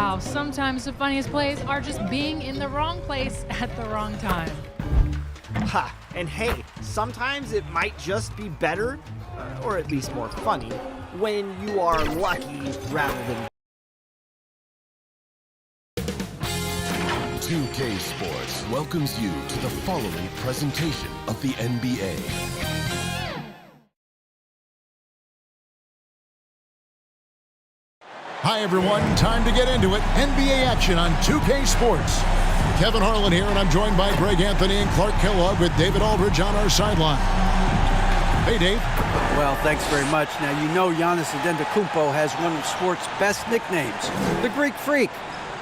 Wow, sometimes the funniest plays are just being in the wrong place at the wrong time. Ha! And hey, sometimes it might just be better, or at least more funny, when you are lucky rather than 2K Sports welcomes you to the following presentation of the NBA. Hi everyone, time to get into it. NBA action on 2K Sports. Kevin Harlan here, and I'm joined by Greg Anthony and Clark Kellogg with David Aldridge on our sideline. Hey Dave. Well, thanks very much. Now, you know Giannis Antetokounmpo has one of sports' best nicknames, the Greek Freak.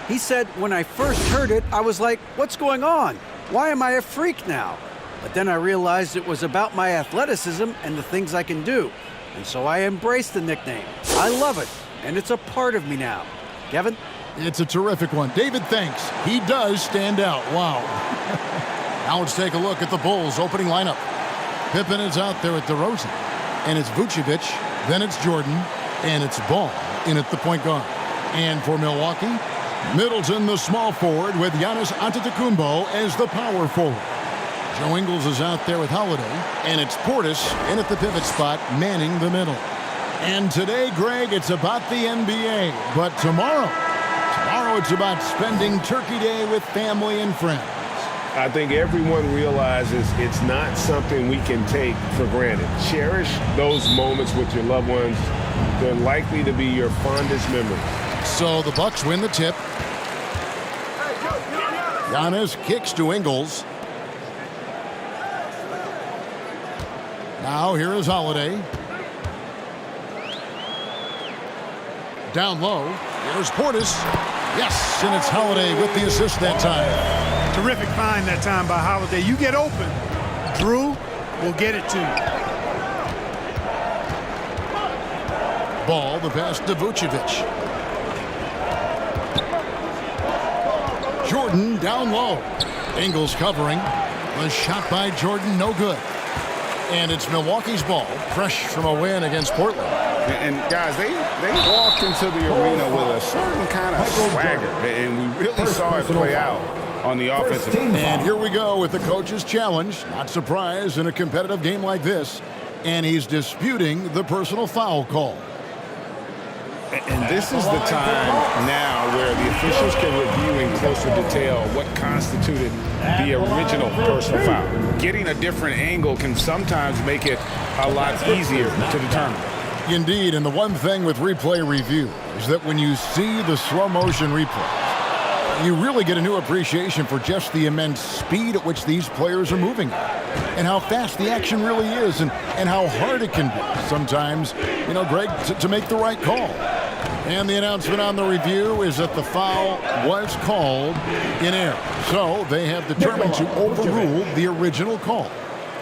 He said, when I first heard it, I was like, what's going on? Why am I a freak now? But then I realized it was about my athleticism and the things I can do. And so I embraced the nickname. I love it, and it's a part of me now. Kevin? It's a terrific one. David thinks he does stand out. Wow. Now let's take a look at the Bulls' opening lineup. Pippen is out there at DeRozan, and it's Vucevic, then it's Jordan, and it's Ball in at the point guard. And for Milwaukee, Middleton, the small forward, with Giannis Antetokounmpo as the power forward. Joe Ingles is out there with Holiday, and it's Portis in at the pivot spot, manning the middle. And today, Greg, it's about the NBA, but tomorrow it's about spending Turkey Day with family and friends. I think everyone realizes it's not something we can take for granted. Cherish those moments with your loved ones. They're likely to be your fondest memories. So the Bucks win the tip. Giannis kicks to Ingles. Now here is Holiday. Down low. Here's Portis. Yes, and it's Holiday with the assist that time. Terrific find that time by Holiday. You get open, Drew will get it to you. Ball, the pass to Vucevic. Jordan down low. Ingles covering. The shot by Jordan, no good. And it's Milwaukee's ball, fresh from a win against Portland. And guys, they walked into the arena with a certain kind of swagger, and we really saw it play out on the offensive end. And here we go with the coach's challenge. Not surprised in a competitive game like this. And he's disputing the personal foul call. And this is the time now where the officials can review in closer detail what constituted the original personal foul. Getting a different angle can sometimes make it a lot easier to determine. Indeed, and the one thing with replay review is that when you see the slow motion replay, you really get a new appreciation for just the immense speed at which these players are moving and how fast the action really is and how hard it can be sometimes, you know, Greg, to make the right call. And the announcement on the review is that the foul was called in error. So they have determined to overrule the original call.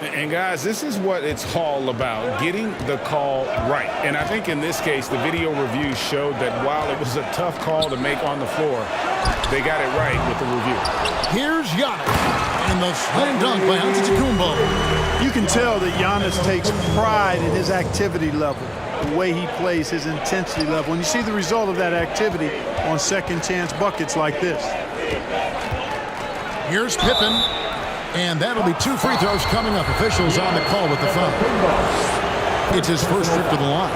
And guys, this is what it's all about, getting the call right. And I think in this case, the video review showed that while it was a tough call to make on the floor, they got it right with the review. Here's Giannis, and the slam dunk by Antetokounmpo. You can tell that Giannis takes pride in his activity level, the way he plays, his intensity level. And you see the result of that activity on second chance buckets like this. Here's Pippen. And that'll be 2 free throws coming up. Officials on the call with the foul. It's his first trip to the line.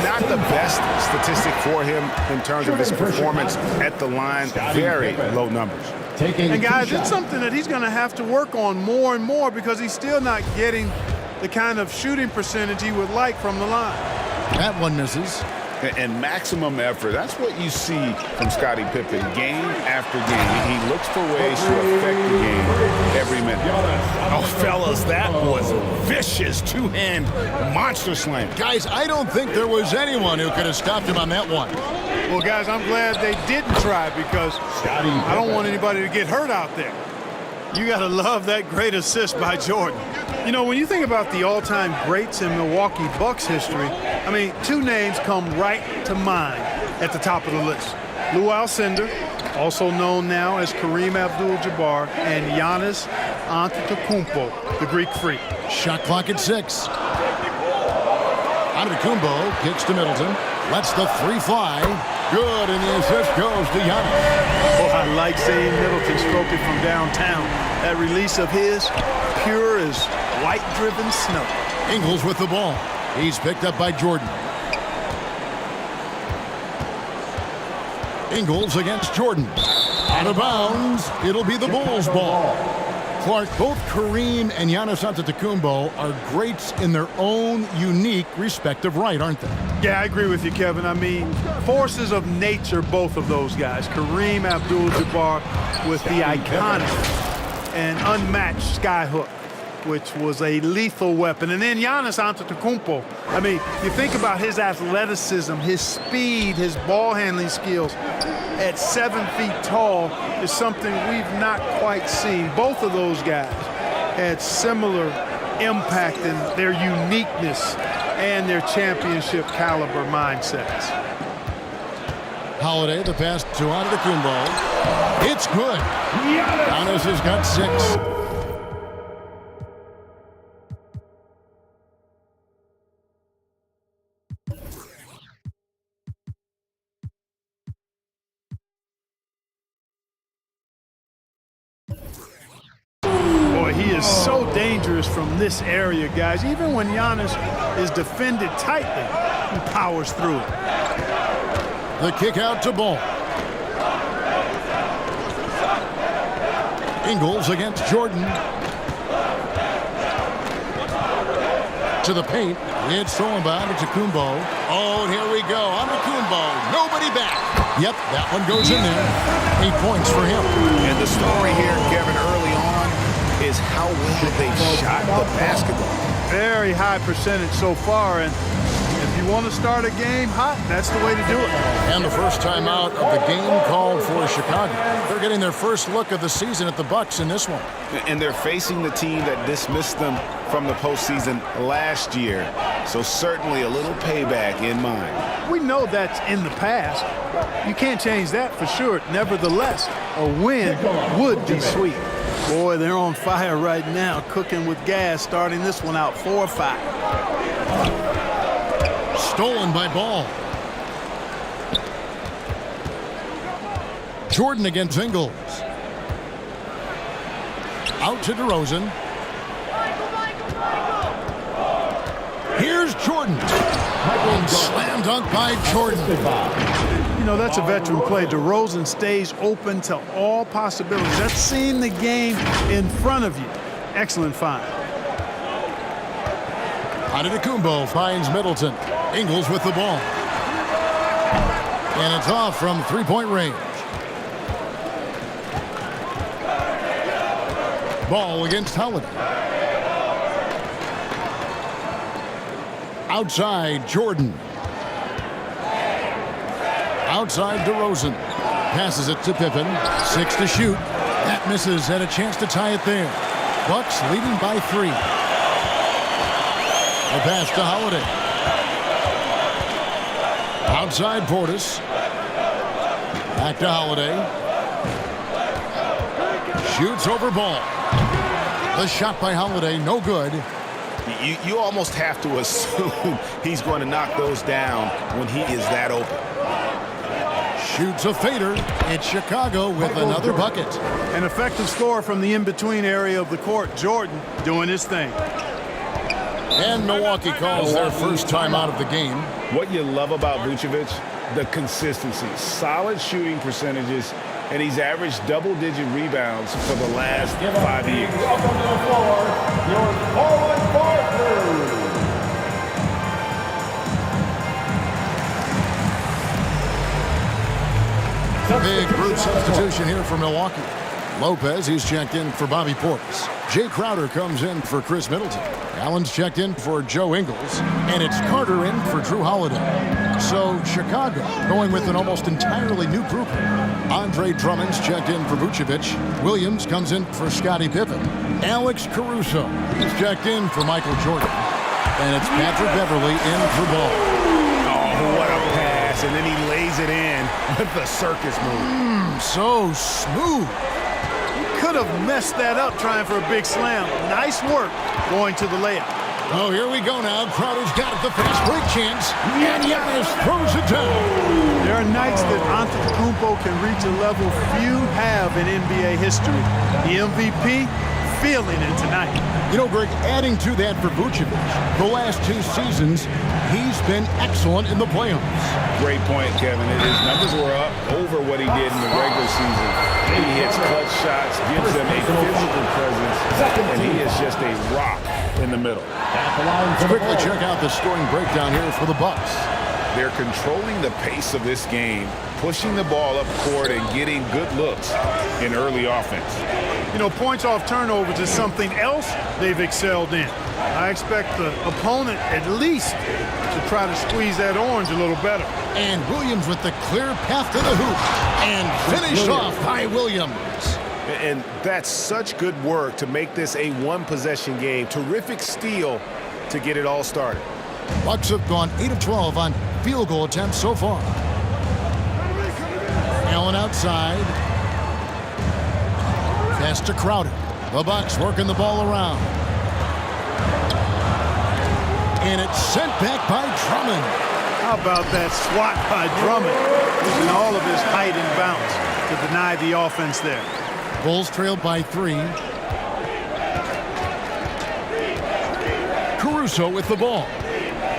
Not the best statistic for him in terms of his performance at the line. Very low numbers. And guys, it's something that he's going to have to work on more and more because he's still not getting the kind of shooting percentage he would like from the line. That one misses. And maximum effort. That's what you see from Scottie Pippen game after game. He looks for ways to affect the game every minute. Oh, fellas, that was a vicious two-hand monster slam. Guys, I don't think there was anyone who could have stopped him on that one. Well, guys, I'm glad they didn't try because I don't want anybody to get hurt out there. You got to love that great assist by Jordan. You know, when you think about the all-time greats in Milwaukee Bucks history, I mean, 2 names come right to mind at the top of the list. Lou Alcindor, also known now as Kareem Abdul-Jabbar, and Giannis Antetokounmpo, the Greek Freak. Shot clock at 6. Antetokounmpo kicks to Middleton. Lets the 3 fly. Good, and the assist goes to Giannis. Oh, I like seeing Middleton stroke it from downtown. That release of his, pure as white-driven snow. Ingles with the ball. He's picked up by Jordan. Ingles against Jordan. Out of bounds. It'll be the Bulls' ball. Clark, both Kareem and Giannis Antetokounmpo are greats in their own unique respective right, aren't they? Yeah, I agree with you, Kevin. I mean, forces of nature, both of those guys. Kareem Abdul-Jabbar with the iconic and unmatched skyhook, which was a lethal weapon. And then Giannis Antetokounmpo. I mean, you think about his athleticism, his speed, his ball handling skills at 7 feet tall is something we've not quite seen. Both of those guys had similar impact in their uniqueness and their championship caliber mindsets. Holiday, the pass to Antetokounmpo. It's good. Giannis has got 6. Boy, he is so dangerous from this area, guys. Even when Giannis is defended tightly, he powers through it. The kick out to Ball. Ingles against Jordan. To the paint. It's thrown by Antetokounmpo. Oh, here we go. Antetokounmpo. Nobody back. Yep, that one goes in there. 8 points for him. And the story here, Kevin, early on is how well they've shot the basketball. Very high percentage so far, and if you want to start a game hot, that's the way to do it. And the first time out of the game called for Chicago. They're getting their first look of the season at the Bucks in this one. And they're facing the team that dismissed them from the postseason last year. So certainly a little payback in mind. We know that's in the past. You can't change that for sure. Nevertheless, a win would be sweet. Boy, they're on fire right now, cooking with gas, starting this one out 4-5. Stolen by Ball. Jordan against Ingles. Out to DeRozan. Here's Jordan. Slam dunk by Jordan. You know, that's a veteran play. DeRozan stays open to all possibilities. That's seeing the game in front of you. Excellent find. Antetokounmpo finds Middleton. Ingles with the ball. And it's off from three-point range. Ball against Holiday. Outside, Jordan. Outside, DeRozan. Passes it to Pippen. 6 to shoot. That misses, and a chance to tie it there. Bucks leading by 3. The pass to Holiday. Outside, Portis. Back to Holiday. Shoots over Ball. The shot by Holiday, no good. You almost have to assume he's going to knock those down when he is that open. Shoots a fader. It's Chicago with another bucket. An effective score from the in-between area of the court. Jordan doing his thing. And Milwaukee calls their first time out of the game. What you love about Vucevic, the consistency, solid shooting percentages, and he's averaged double-digit rebounds for the last 5 years. Big group substitution here for Milwaukee. Lopez, he's checked in for Bobby Portis. Jay Crowder comes in for Chris Middleton. Allen's checked in for Joe Ingles. And it's Carter in for Drew Holiday. So Chicago going with an almost entirely new group. Andre Drummond's checked in for Vucevic. Williams comes in for Scottie Pippen. Alex Caruso, he's checked in for Michael Jordan. And it's Patrick Beverly in for Ball. Oh, what a pass. And then he lays it in with the circus move. So smooth. Could have messed that up trying for a big slam. Nice work going to the layup. Oh, here we go now. Crowder's got it, the fast break chance, and Giannis throws it down. There are nights that Antetokounmpo can reach a level few have in NBA history. The MVP feeling it tonight. You know, Greg, adding to that for Vucevic, the last 2 seasons, he's been excellent in the playoffs. Great point, Kevin. His numbers were up over what he did in the regular season. He hits clutch shots, gives them a physical presence, and he is just a rock in the middle. Let's quickly check out the scoring breakdown here for the Bucks. They're controlling the pace of this game, pushing the ball up court and getting good looks in early offense. You know, points off turnovers is something else they've excelled in. I expect the opponent at least to try to squeeze that orange a little better. And Williams with the clear path to the hoop. And finished off by Williams. And that's such good work to make this a one-possession game. Terrific steal to get it all started. Bucks have gone 8 of 12 on field goal attempts so far. Allen outside. Pass to Crowder. The Bucks working the ball around. And it's sent back by Drummond. How about that swat by Drummond, using all of his height and bounce to deny the offense there. Bulls trailed by 3. Caruso with the ball.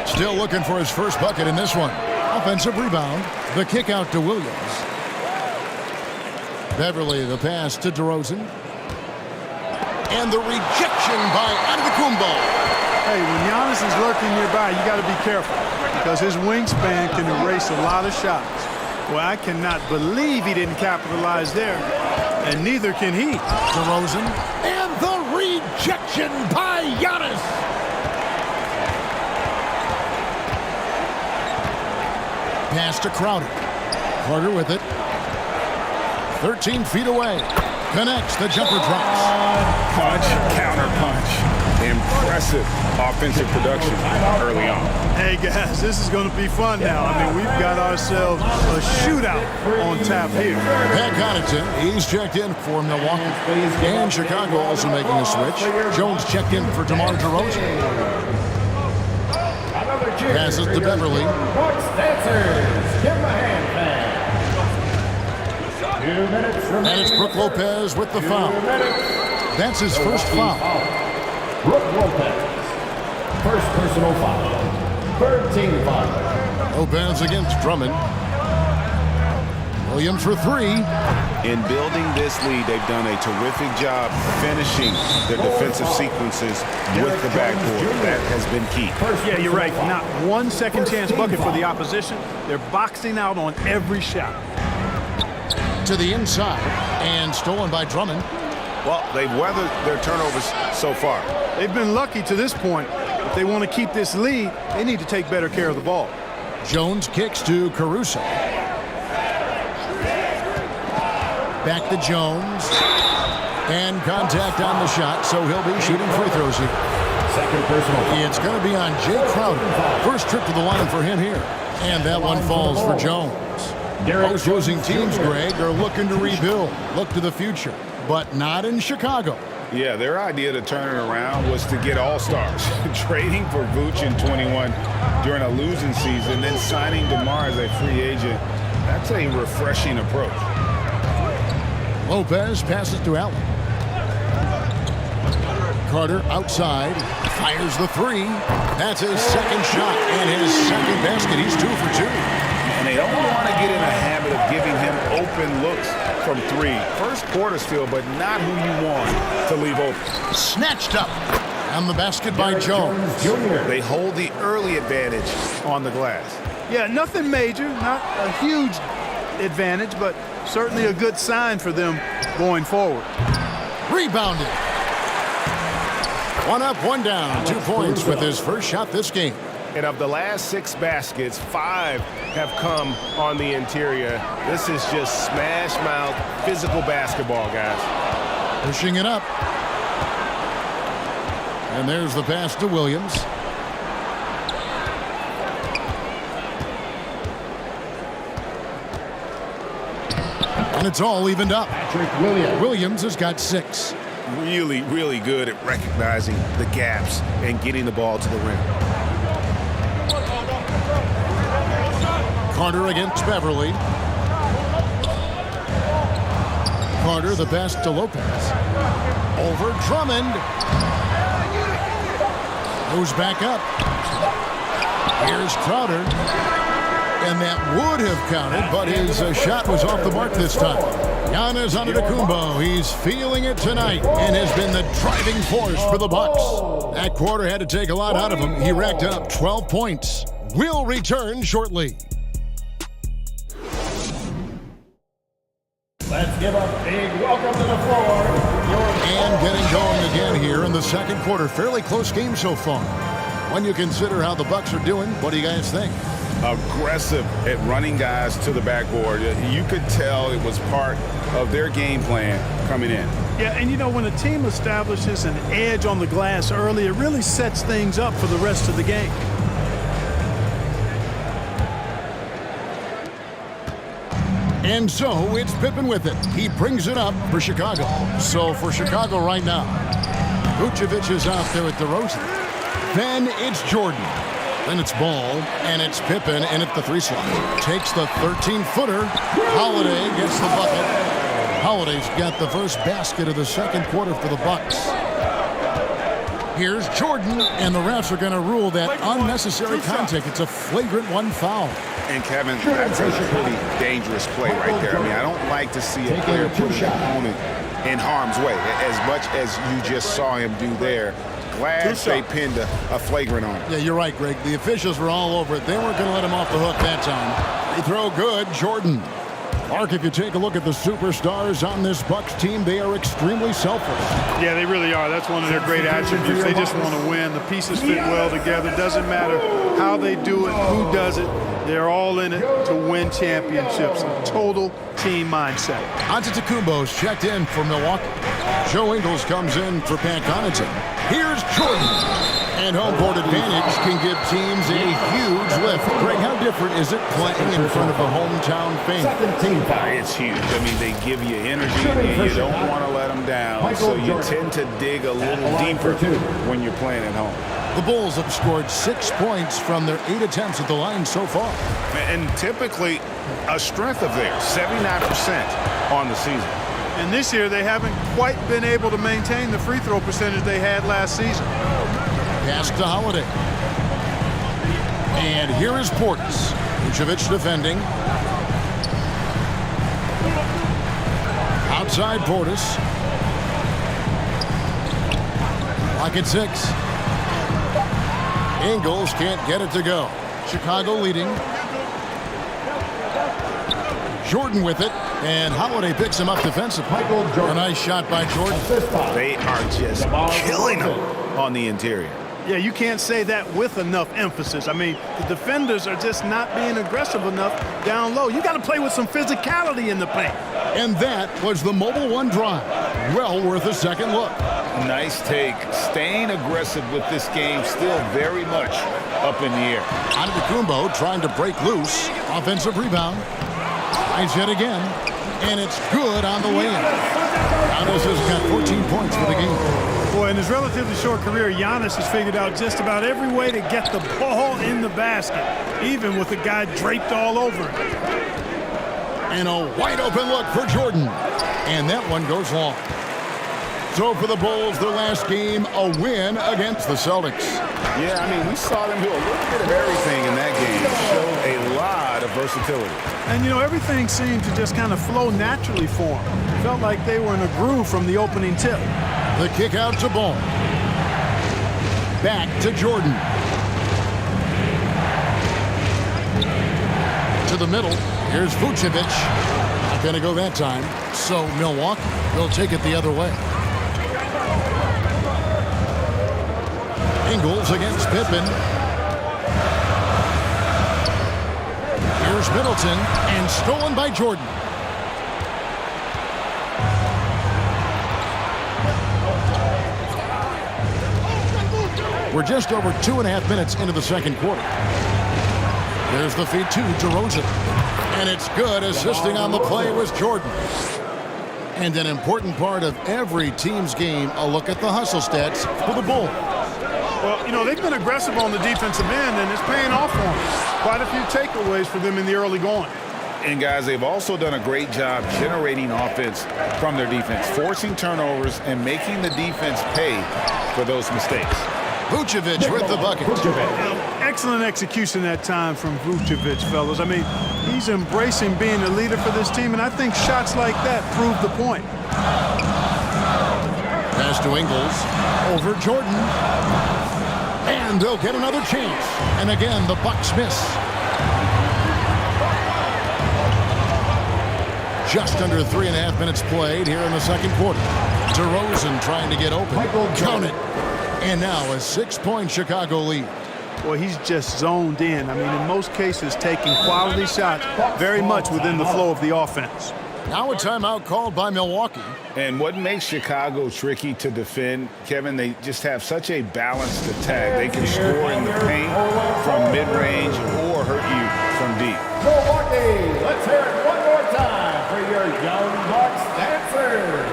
Still looking for his first bucket in this one. Offensive rebound. The kick out to Williams. Beverly, the pass to DeRozan. And the rejection by Antetokounmpo. Hey, when Giannis is lurking nearby, you got to be careful because his wingspan can erase a lot of shots. Well, I cannot believe he didn't capitalize there, and neither can he. DeRozan, and the rejection by Giannis. Pass to Crowder. Carter with it. 13 feet away. Connects. The jumper drops. Punch, counter punch. Impressive offensive production early on. Hey, guys, this is going to be fun now. I mean, we've got ourselves a shootout on tap here. Pat Connaughton, he's checked in for Milwaukee. And Chicago also making a switch. Jones checked in for DeMar DeRozan. Passes to Beverly. And it's Brook Lopez with the foul. That's his first foul. Brook Lopez. First personal foul. Third team foul. Lopez against Drummond. Williams for 3. In building this lead, they've done a terrific job finishing their defensive sequences with the backboard. That has been key. Yeah, you're right. Not one second chance bucket for the opposition. They're boxing out on every shot. To the inside. And stolen by Drummond. Well, they've weathered their turnovers so far. They've been lucky to this point. If they want to keep this lead, they need to take better care of the ball. Jones kicks to Caruso. Back to Jones. And contact on the shot, so he'll be shooting free throws here. Second personal. It's going to be on Jay Crowder. First trip to the line for him here. And that one falls for Jones. Most losing teams, Greg, are looking to rebuild. Look to the future. But not in Chicago. Yeah, their idea to turn it around was to get all-stars. Trading for Vooch in 21 during a losing season, then signing DeMar as a free agent. That's a refreshing approach. Lopez passes to Allen. Carter outside. Fires the 3. That's his second shot and his second basket. He's 2 for 2. And they don't want to get in a habit of giving him open looks from 3. First quarter still, but not who you want to leave open. Snatched up. And the basket by Jones. They hold the early advantage on the glass. Yeah, nothing major, not a huge advantage, but certainly a good sign for them going forward. Rebounded. 1 up, 1 down. 2 points with his first shot this game. And of the last 6 baskets, 5 have come on the interior. This is just smash mouth physical basketball, guys. Pushing it up. And there's the pass to Williams. And it's all evened up. Patrick Williams. Williams has got 6. really, really good at recognizing the gaps and getting the ball to the rim. Carter against Beverly. Carter the pass to Lopez. Over Drummond. Goes back up. Here's Crowder. And that would have counted, but his shot was off the mark this time. Giannis Antetokounmpo, he's feeling it tonight and has been the driving force for the Bucks. That quarter had to take a lot out of him. He racked up 12 points. We'll return shortly. Let's give a big welcome to the floor. And getting going again here in the second quarter. Fairly close game so far. When you consider how the Bucks are doing, what do you guys think? Aggressive at running guys to the backboard. You could tell it was part of their game plan coming in. Yeah, and you know, when a team establishes an edge on the glass early, it really sets things up for the rest of the game. And so it's Pippen with it. He brings it up for Chicago. So for Chicago right now, Vucevic is out there at DeRozan. Then it's Jordan. Then it's Ball, and it's Pippen, and at the 3 slot. Takes the 13-footer. Holiday gets the bucket. Holiday's got the first basket of the second quarter for the Bucks. Here's Jordan, and the refs are going to rule that unnecessary contact. It's a flagrant 1 foul. And Kevin, that's a pretty dangerous play right there. I mean, I don't like to see a player put his opponent in harm's way, as much as you just saw him do there. Glad they pinned a flagrant on him. Yeah, you're right, Greg. The officials were all over it. They weren't going to let him off the hook that time. They throw good. Jordan. Mark, if you take a look at the superstars on this Bucks team, they are extremely selfless. Yeah, they really are. That's one of their great attributes. They just want to win. The pieces fit well together. Doesn't matter how they do it, who does it. They're all in it to win championships. Total team mindset. Antetokounmpo's checked in for Milwaukee. Joe Ingles comes in for Pat Connaughton. Here's Jordan. And home court advantage can give teams a huge lift. Greg, how different is it playing in front of a hometown fan? It's huge. I mean, they give you energy, and you don't want to let them down, so you tend to dig a little deeper when you're playing at home. The Bulls have scored 6 points from their 8 attempts at the line so far. And typically a strength of theirs, 79% on the season. And this year, they haven't quite been able to maintain the free throw percentage they had last season. Pass to Holiday. And here is Portis. Vucevic defending. Outside Portis. Lock at 6. Ingles can't get it to go. Chicago leading. Jordan with it. And Holiday picks him up defensively. A nice shot by Jordan. They are just killing him on the interior. Yeah, you can't say that with enough emphasis. I mean, the defenders are just not being aggressive enough down low. You got to play with some physicality in the paint. And that was the Mobile One drive. Well worth a second look. Nice take. Staying aggressive with this game, still very much up in the air. Antetokounmpo trying to break loose. Offensive rebound. Nice hit again. And it's good on the way in. Giannis has got 14 points for the game. Boy, in his relatively short career, Giannis has figured out just about every way to get the ball in the basket, even with the guy draped all over him. And a wide open look for Jordan. And that one goes long. So for the Bulls, their last game, a win against the Celtics. Yeah, I mean, we saw them do a little bit of everything in that game. Showed a lot of versatility. And, you know, everything seemed to just kind of flow naturally for them. Felt like they were in a groove from the opening tip. The kick out to Ball. Back to Jordan. To the middle. Here's Vucevic. Not going to go that time. So Milwaukee will take it the other way. Ingles against Pippen. Here's Middleton, and stolen by Jordan. We're just over 2.5 minutes into the second quarter. There's the feed to DeRozan. And it's good. Assisting on the play was Jordan. And an important part of every team's game, a look at the hustle stats for the Bulls. Well, you know, they've been aggressive on the defensive end, and it's paying off for them. Quite a few takeaways for them in the early going. And, guys, they've also done a great job generating offense from their defense, forcing turnovers and making the defense pay for those mistakes. Vucevic with the bucket. Excellent execution that time from Vucevic, fellas. I mean, he's embracing being a leader for this team, and I think shots like that prove the point. Pass to Ingles. Over Jordan. And they'll get another chance. And again, the Bucks miss. Just under 3.5 minutes played here in the second quarter. DeRozan trying to get open. Count it. And now a 6-point Chicago lead. Well, he's just zoned in. I mean, in most cases, taking quality shots very much within the flow of the offense. Now a timeout called by Milwaukee. And what makes Chicago tricky to defend, Kevin, they just have such a balanced attack. They can score in the paint from mid-range or hurt you from deep. Milwaukee, let's hear it one more time for your Young Bucks dancers.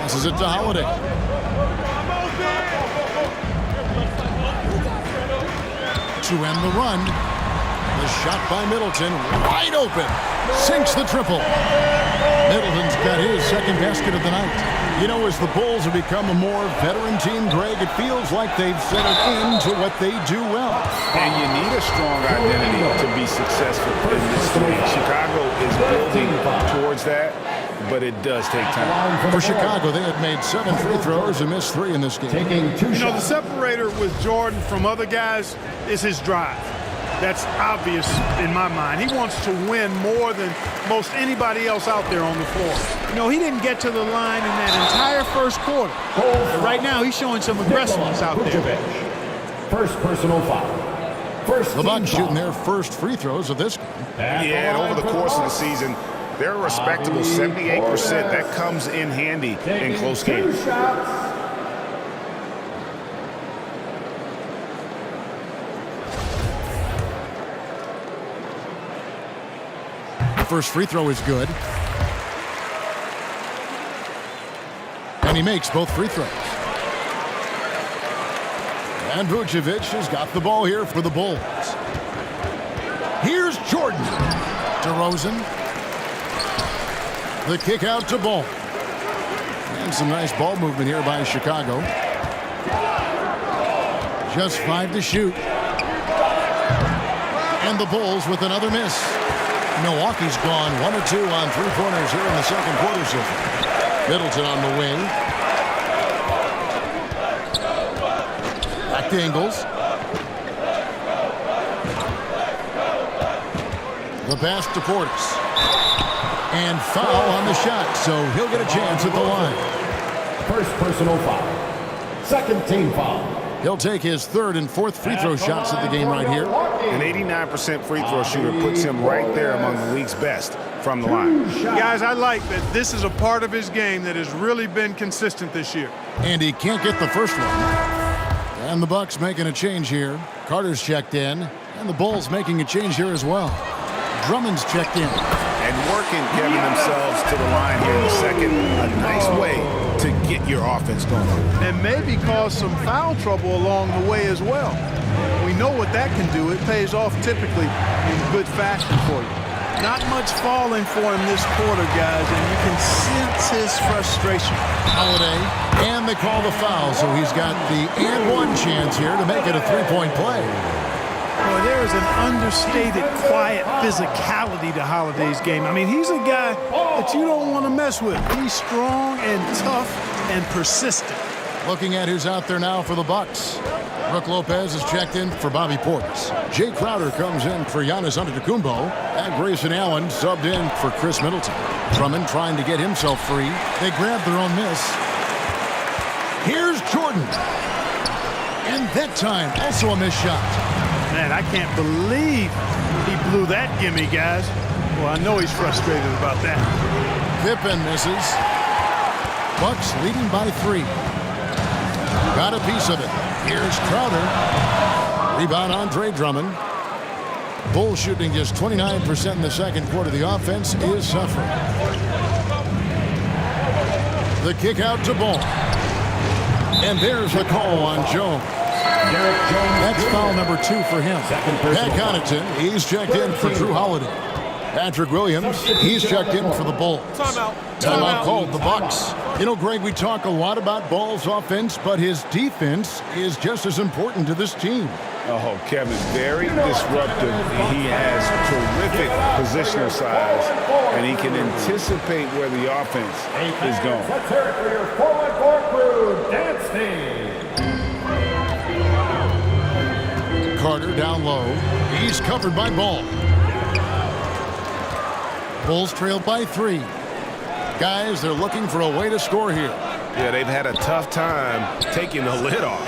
Passes it to Holiday. To end the run. The shot by Middleton, wide open, sinks the triple. Middleton's got his second basket of the night. You know, as the Bulls have become a more veteran team, Greg, it feels like they've settled into what they do well. And you need a strong identity to be successful in this league. Chicago is building towards that, but it does take time. For Chicago, they had made 7 free throws and missed 3 in this game. Taking 2 You know, the shots. separator with Jordan from other guys is his drive. That's obvious in my mind. He wants to win more than most anybody else out there on the floor. You know, he didn't get to the line in that entire first quarter. But right now, he's showing some aggressiveness out there. First personal foul. First The Bucks team foul. shooting their first free throws of this game. Yeah, and over the course of the season, they're a respectable 78%. That comes in handy in close games. 2 shots. First free throw is good. And he makes both free throws. And Vucevic has got the ball here for the Bulls. Here's Jordan. DeRozan. The kick out to Ball. And some nice ball movement here by Chicago. Just 5 to shoot. And the Bulls with another miss. Milwaukee's gone 1 or 2 on 3-pointers here in the second quarter so far. Middleton on the wing. Back to Ingles. The pass to Portis. And foul on the shot, so he'll get a chance at the line. First personal foul. Second team foul. He'll take his 3rd and 4th free throw shots of the game right here. An 89% free throw shooter puts him right there among the league's best from the line. Guys, I like that this is a part of his game that has really been consistent this year. And he can't get the first one. And the Bucks making a change here. Carter's checked in. And the Bulls making a change here as well. Drummond's checked in. And working, Kevin, themselves to the line here in the second. A nice way to get your offense going. And maybe cause some foul trouble along the way as well. We know what that can do. It pays off typically in good fashion for you. Not much falling for him this quarter, guys, and you can sense his frustration. Holiday, and they call the foul, so he's got the and 1 chance here to make it a 3-point play. Well, there is an understated, quiet physicality to Holiday's game. I mean, he's a guy that you don't want to mess with. He's strong and tough and persistent. Looking at who's out there now for the Bucks. Brook Lopez is checked in for Bobby Portis. Jay Crowder comes in for Giannis Antetokounmpo. And Grayson Allen subbed in for Chris Middleton. Drummond trying to get himself free. They grab their own miss. Here's Jordan. And that time, also a missed shot. Man, I can't believe he blew that gimme, guys. Well, I know he's frustrated about that. Pippen misses. Bucks leading by 3. Got a piece of it. Here's Crowder. Rebound Andre Drummond. Bulls shooting just 29% in the second quarter. The offense is suffering. The kick out to Ball. And there's the call on Jones. That's foul number 2 for him. Pat Connaughton, he's checked in for Drew Holiday. Patrick Williams, he's checked in for the Bulls. Timeout called the Bucks. You know, Greg, we talk a lot about Ball's offense, but his defense is just as important to this team. Oh, Kevin, very disruptive. He has terrific positional size, and he can anticipate where the offense is going. Let's hear it for your forward crew, dance team. Carter down low. He's covered by Ball. Bulls trail by 3. Guys, they're looking for a way to score here. Yeah, they've had a tough time taking the lid off.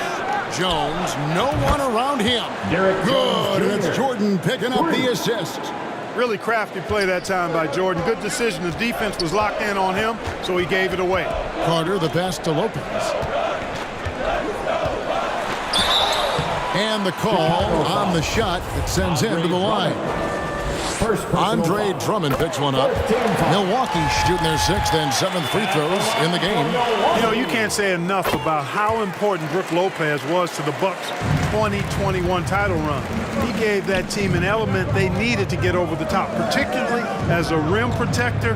Jones, no one around him. Good, and it's Jordan picking up the assist. Really crafty play that time by Jordan. Good decision. The defense was locked in on him, so he gave it away. Carter, the pass to Lopez. And the call on the shot that sends him to the line. Andre Drummond picks one up. Milwaukee shooting their 6th and 7th free throws in the game. You know, you can't say enough about how important Brook Lopez was to the Bucks' 2021 title run. He gave that team an element they needed to get over the top, particularly as a rim protector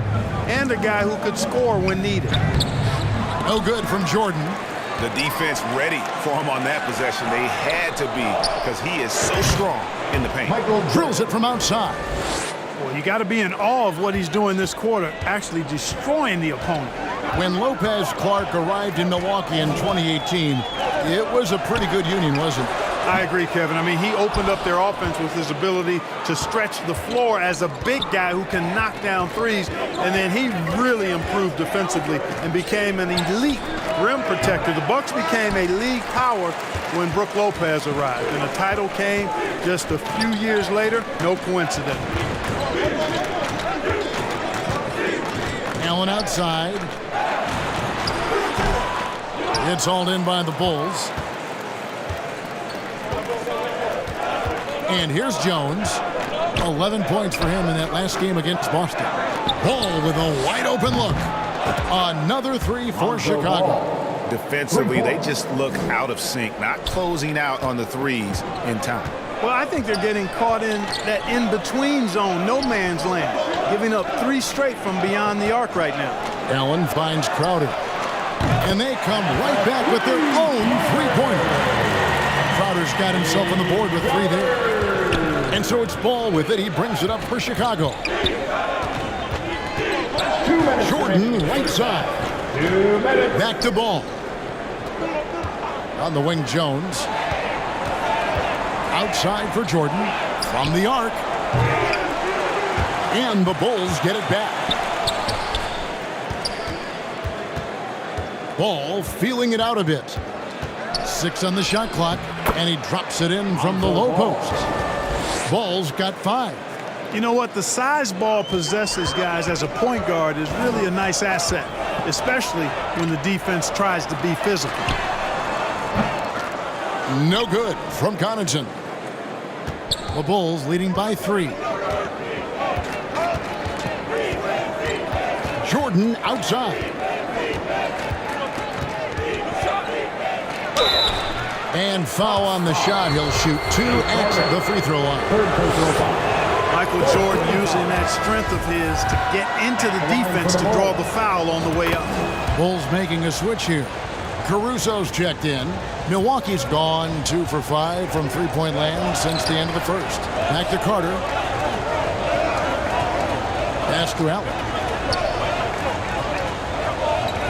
and a guy who could score when needed. No good from Jordan. The defense ready for him on that possession. They had to be, because he is so strong in the paint. Michael drills it from outside. Well, you got to be in awe of what he's doing this quarter, actually destroying the opponent. When Lopez Clark arrived in Milwaukee in 2018, it was a pretty good union, wasn't it? I agree, Kevin. I mean, he opened up their offense with his ability to stretch the floor as a big guy who can knock down threes, and then he really improved defensively and became an elite rim protector. The Bucks became a league power when Brook Lopez arrived, and the title came just a few years later. No coincidence. Allen outside. It's hauled in by the Bulls. And here's Jones. 11 points for him in that last game against Boston. Ball with a wide open look. Another 3 for Chicago. Defensively, they just look out of sync, not closing out on the threes in time. Well, I think they're getting caught in that in-between zone, no man's land, giving up 3 straight from beyond the arc right now. Allen finds Crowder. And they come right back with their own three-pointer. Crowder's got himself on the board with 3 there. And so it's Ball with it. He brings it up for Chicago. Jordan, right side. Back to Ball. On the wing, Jones. Outside for Jordan. From the arc. And the Bulls get it back. Ball feeling it out a bit. 6 on the shot clock, and he drops it in from the low post. Ball's got 5. You know what? The size Ball possesses, guys, as a point guard is really a nice asset, especially when the defense tries to be physical. No good from Connaughton. The Bulls leading by 3. Jordan outside. And foul on the shot. He'll shoot 2 at the free throw line. Michael Jordan using that strength of his to get into the defense to draw the foul on the way up. Bulls making a switch here. Caruso's checked in. Milwaukee's gone 2 for 5 from three-point land since the end of the first. Back to Carter. Pass to Allen.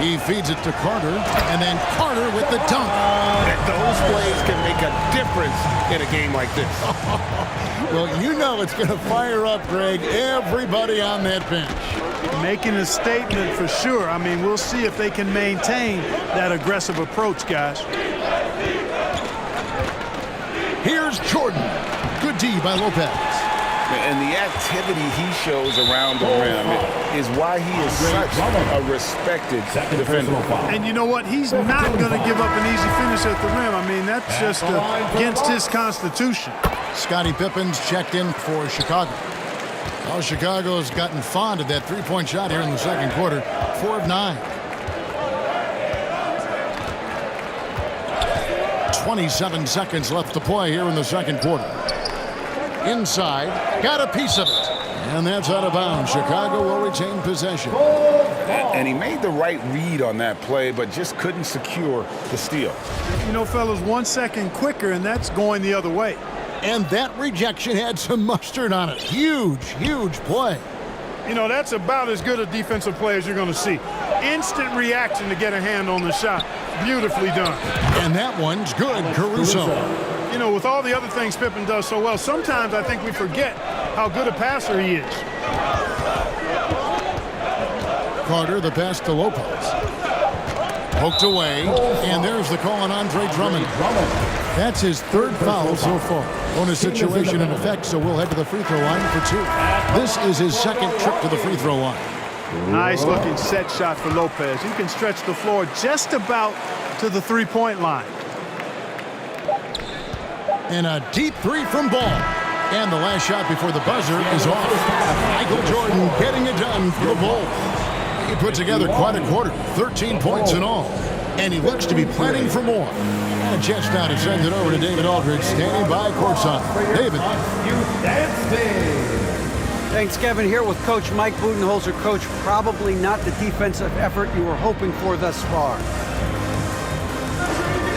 He feeds it to Carter, and then Carter with the dunk. Those plays can make a difference in a game like this. Well, you know it's going to fire up, Greg, everybody on that bench. Making a statement for sure. I mean, we'll see if they can maintain that aggressive approach, guys. Here's Jordan. Good D by Lopez. And the activity he shows around the rim is why he is such a respected defender. And you know what? He's not going to give up an easy finish at the rim. I mean, that's just against his constitution. Scottie Pippen's checked in for Chicago. Well, Chicago's gotten fond of that three-point shot here in the second quarter. 4 of 9. 27 seconds left to play here in the second quarter. Inside, got a piece of it. And that's out of bounds. Chicago will retain possession. And he made the right read on that play, but just couldn't secure the steal. You know, fellas, 1 second quicker, and that's going the other way. And that rejection had some mustard on it. Huge, huge play. You know, that's about as good a defensive play as you're going to see. Instant reaction to get a hand on the shot. Beautifully done. And that one's good, Caruso. You know, with all the other things Pippen does so well, sometimes I think we forget how good a passer he is. Carter, the pass to Lopez. Poked away, and there's the call on Andre Drummond. That's his third foul so far. Bonus situation in effect, so we'll head to the free throw line for 2. This is his second trip to the free throw line. Nice looking set shot for Lopez. He can stretch the floor just about to the three-point line. And a deep three from Ball. And the last shot before the buzzer is off. Michael Jordan getting it done for the Bulls. He put together quite a quarter, 13 points in all. And he looks to be planning for more. And a chance now to send it over to David Aldridge, standing by courtside. David. Thanks, Kevin. Here with Coach Mike Budenholzer. Coach, probably not the defensive effort you were hoping for thus far.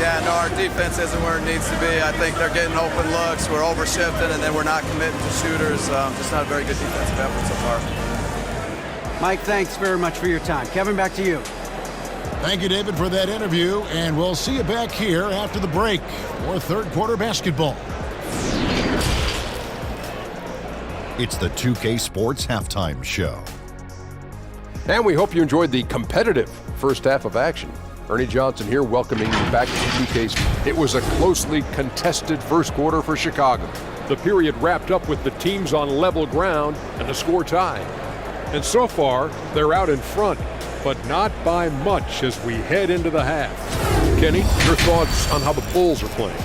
Yeah, no, our defense isn't where it needs to be. I think they're getting open looks. We're overshifting, and then we're not committing to shooters. Just not a very good defensive effort so far. Mike, thanks very much for your time. Kevin, back to you. Thank you, David, for that interview. And we'll see you back here after the break for third quarter basketball. It's the 2K Sports Halftime Show. And we hope you enjoyed the competitive first half of action. Ernie Johnson here welcoming you back to 2K's. It was a closely contested first quarter for Chicago. The period wrapped up with the teams on level ground and the score tied. And so far, they're out in front, but not by much as we head into the half. Kenny, your thoughts on how the Bulls are playing?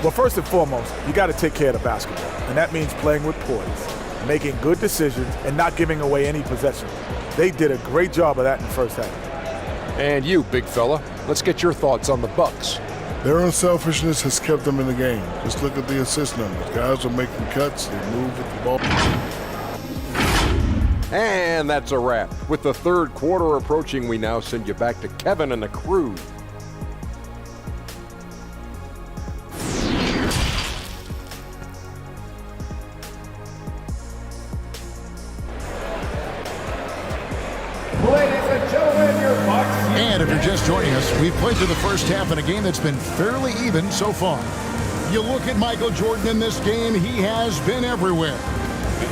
Well, first and foremost, you got to take care of the basketball, and that means playing with poise, making good decisions, and not giving away any possession. They did a great job of that in the first half. And you, big fella, let's get your thoughts on the Bucks. Their unselfishness has kept them in the game. Just look at the assist numbers. Guys are making cuts, they move with the ball. And that's a wrap. With the third quarter approaching, we now send you back to Kevin and the crew. And if you're just joining us, we've played through the first half in a game that's been fairly even so far. You look at Michael Jordan in this game, he has been everywhere.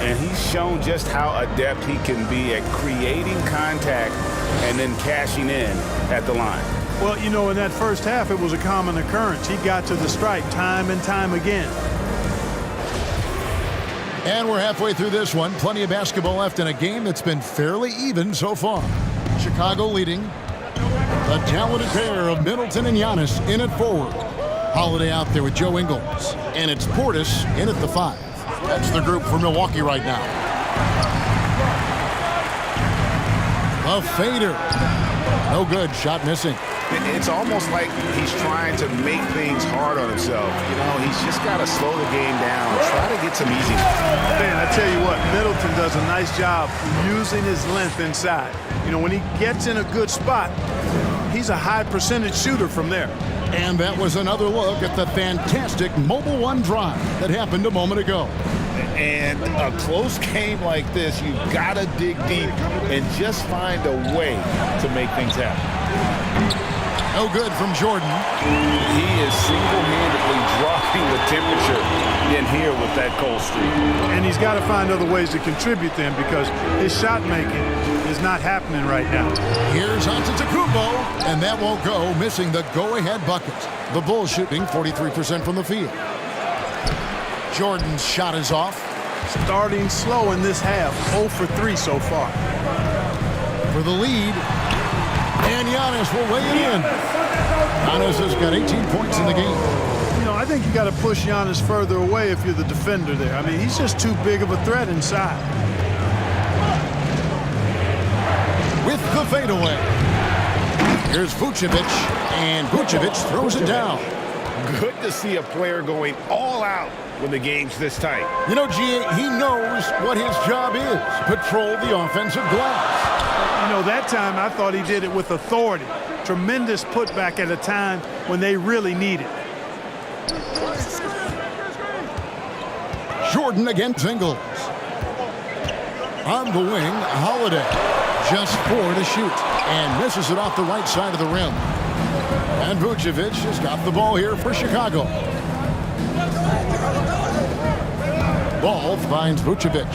And he's shown just how adept he can be at creating contact and then cashing in at the line. Well, you know, in that first half, it was a common occurrence. He got to the stripe time and time again. And we're halfway through this one. Plenty of basketball left in a game that's been fairly even so far. Chicago leading. The talented pair of Middleton and Giannis in at forward. Holiday out there with Joe Ingles. And it's Portis in at the 5. That's the group for Milwaukee right now. A fader. No good. Shot missing. It's almost like he's trying to make things hard on himself. You know, he's just got to slow the game down, try to get some easy. Man, I tell you what, Middleton does a nice job using his length inside. You know, when he gets in a good spot, he's a high percentage shooter from there. And that was another look at the fantastic Mobile One drive that happened a moment ago. And a close game like this, you've got to dig deep and just find a way to make things happen. No good from Jordan. He is single-handedly dropping the temperature in here with that cold streak. And he's got to find other ways to contribute then because his shot making is not happening right now. Here's Antetokounmpo, and that won't go, missing the go-ahead bucket. The Bulls shooting 43% from the field. Jordan's shot is off. Starting slow in this half, 0 for 3 so far. For the lead, and Giannis will weigh it in. Giannis has got 18 points in the game. You know, I think you got to push Giannis further away if you're the defender there. I mean, he's just too big of a threat inside. With the fadeaway. Here's Vucevic, and Vucevic throws it down. Good to see a player going all out when the game's this tight. You know, G.A., he knows what his job is. Patrol the offensive glass. You know, that time I thought he did it with authority. Tremendous putback at a time when they really need it. Jordan against Ingles. On the wing, Holiday. Just 4 to shoot. And misses it off the right side of the rim. And Vucevic has got the ball here for Chicago. Ball finds Vucevic.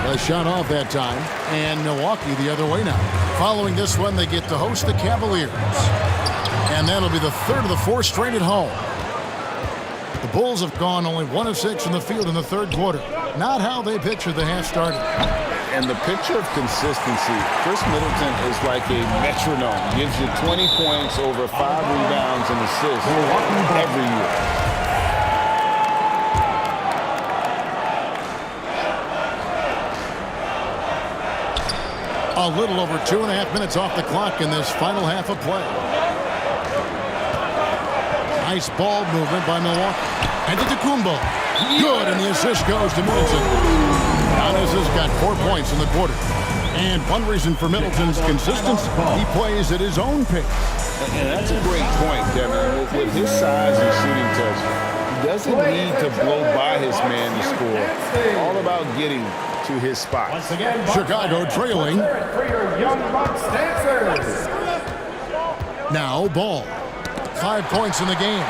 A shot off that time. And Milwaukee the other way now. Following this one, they get to host the Cavaliers. And that'll be the third of the 4 straight at home. The Bulls have gone only 1 of 6 in the field in the third quarter. Not how they pictured the half started. And the picture of consistency, Chris Middleton is like a metronome. Gives you 20 points, over 5 rebounds and assists every year. A little over 2.5 minutes off the clock in this final half of play. Nice ball movement by Milwaukee. And to Kumbo. Good, and the assist goes to Middleton. Giannis has got 4 points in the quarter. And one reason for Middleton's consistency, he plays at his own pace. And that's a great point, Kevin. With his size and shooting touch, he doesn't need to blow by his man to score. All about getting to his spot. Chicago trailing. For your Young Bucks dancers. Now Ball. 5 points in the game.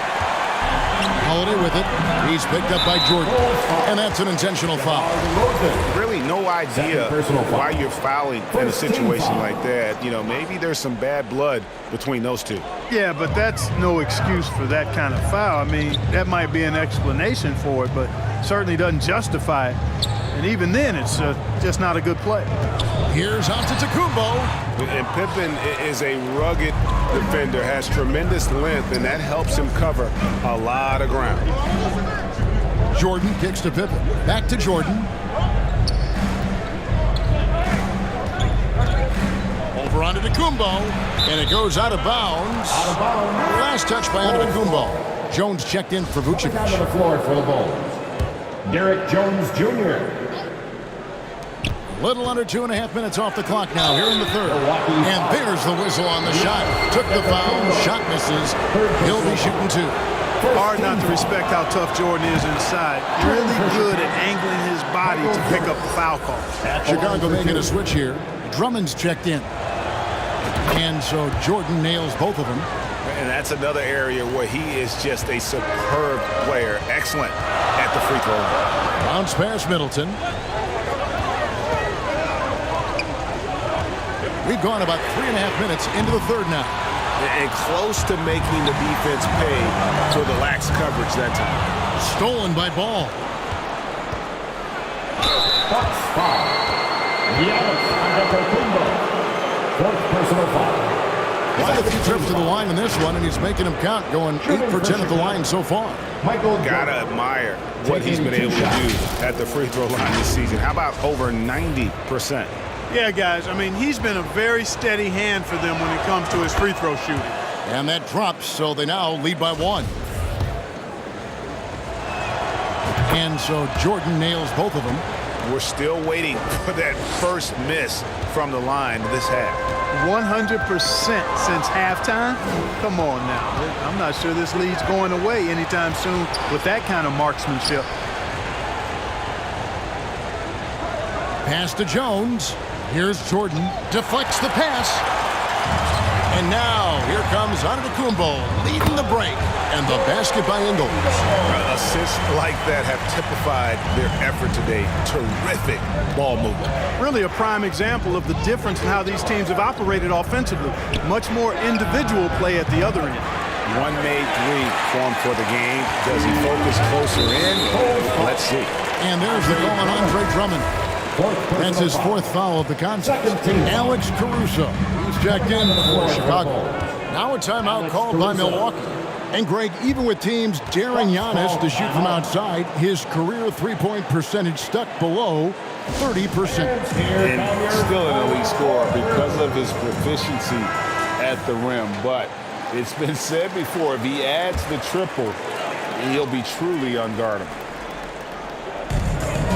Holiday with it. He's picked up by Jordan. And that's an intentional foul. Really no idea why you're fouling in a situation like that. You know, maybe there's some bad blood between those two. Yeah, but that's no excuse for that kind of foul. I mean, that might be an explanation for it, but certainly doesn't justify it. And even then, it's just not a good play. Here's Antetokounmpo. And Pippen is a rugged defender, has tremendous length, and that helps him cover a lot of ground. Jordan kicks to Pippen. Back to Jordan. Over onto Antetokounmpo, and it goes out of bounds. Last touch by Antetokounmpo. Jones checked in for Vucevic. Down to the floor for the Bulls. Derek Jones Jr. Little under 2.5 minutes off the clock now here in the third. And there's the whistle on the shot. Took the foul. Shot misses. He'll be shooting 2. Hard not to respect how tough Jordan is inside. Really good at angling his body to pick up the foul call. Chicago making a switch here. Drummond's checked in. And so Jordan nails both of them. And that's another area where he is just a superb player. Excellent at the free throw line. Bounce pass Middleton. We've gone about 3.5 minutes into the third now. And close to making the defense pay for the lax coverage that time. Stolen by Ball. Bucks foul. Giannis Antetokounmpo. 4th personal foul. Quite a few trips to the line in this one, and he's making them count, going 8 for 10 at the line so far. Gotta admire what he's been able to do at the free throw line this season. How about over 90%? Yeah, guys, I mean, he's been a very steady hand for them when it comes to his free throw shooting. And that drops, so they now lead by 1. And so Jordan nails both of them. We're still waiting for that first miss from the line this half. 100% since halftime? Come on now. I'm not sure this lead's going away anytime soon with that kind of marksmanship. Pass to Jones. Here's Jordan. Deflects the pass. And now here comes Antetokounmpo leading the break. And the basket by Ingles. Assists like that have typified their effort today. Terrific ball movement. Really a prime example of the difference in how these teams have operated offensively. Much more individual play at the other end. One made 3 formed for the game. Does he focus closer in? Let's see. And there's the goal on Andre Drummond. That's his 4th foul of the contest. Alex Caruso, who's checked in for Chicago. Now a timeout called by Milwaukee. And Greg, even with teams daring Giannis to shoot from outside, his career three-point percentage stuck below 30%. And still an elite scorer because of his proficiency at the rim. But it's been said before, if he adds the triple, he'll be truly unguardable.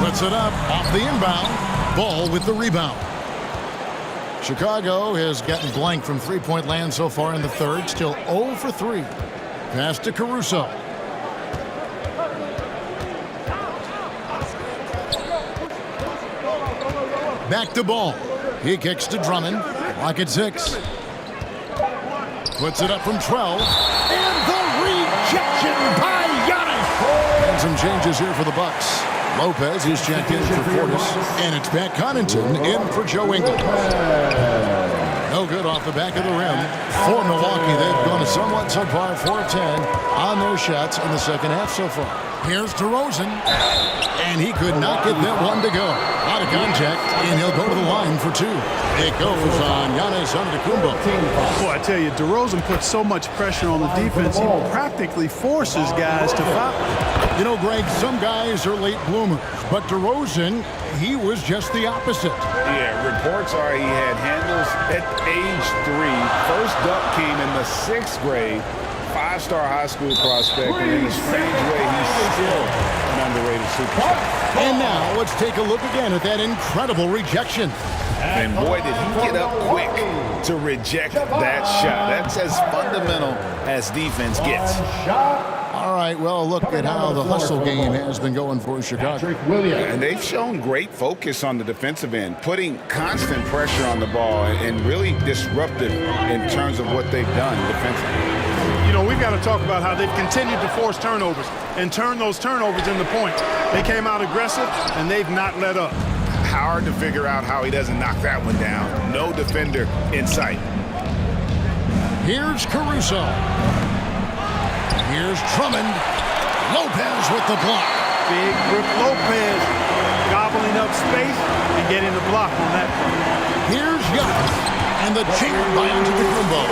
Puts it up off the inbound. Ball with the rebound. Chicago has gotten blank from three-point land so far in the third. Still 0 for 3. Pass to Caruso. Back to Ball. He kicks to Drummond. Clock at 6. Puts it up from 12. And the rejection by Giannis. And some changes here for the Bucks. Lopez is checked in for Portis. And it's Pat Connaughton in for Joe Ingles. No good off the back of the rim. For Milwaukee, they've gone a somewhat subpar 4-10 on their shots in the second half so far. Here's DeRozan. And he could not get that one to go. Out of contact, and he'll go to the line for 2. It goes on Giannis Antetokounmpo. Boy, I tell you, DeRozan puts so much pressure on the defense, he practically forces guys to foul. You know, Greg, some guys are late bloomers, but DeRozan, he was just the opposite. Yeah, reports are he had handles at age 3. First dunk came in the 6th grade. 5-star high school prospect, and in a strange way, he's still an underrated superstar. And now, let's take a look again at that incredible rejection. And boy, did he get up quick to reject that shot. That's as fundamental as defense gets. All right, well, look at how the hustle game has been going for Chicago. And they've shown great focus on the defensive end, putting constant pressure on the ball and really disruptive in terms of what they've done defensively. You know, we've got to talk about how they've continued to force turnovers and turn those turnovers into points. They came out aggressive, and they've not let up. Hard to figure out how he doesn't knock that one down. No defender in sight. Here's Caruso. Here's Drummond. Lopez with the block. Big Brook Lopez gobbling up space and getting the block on that. Here's Giannis. And the chain by Antetokounmpo.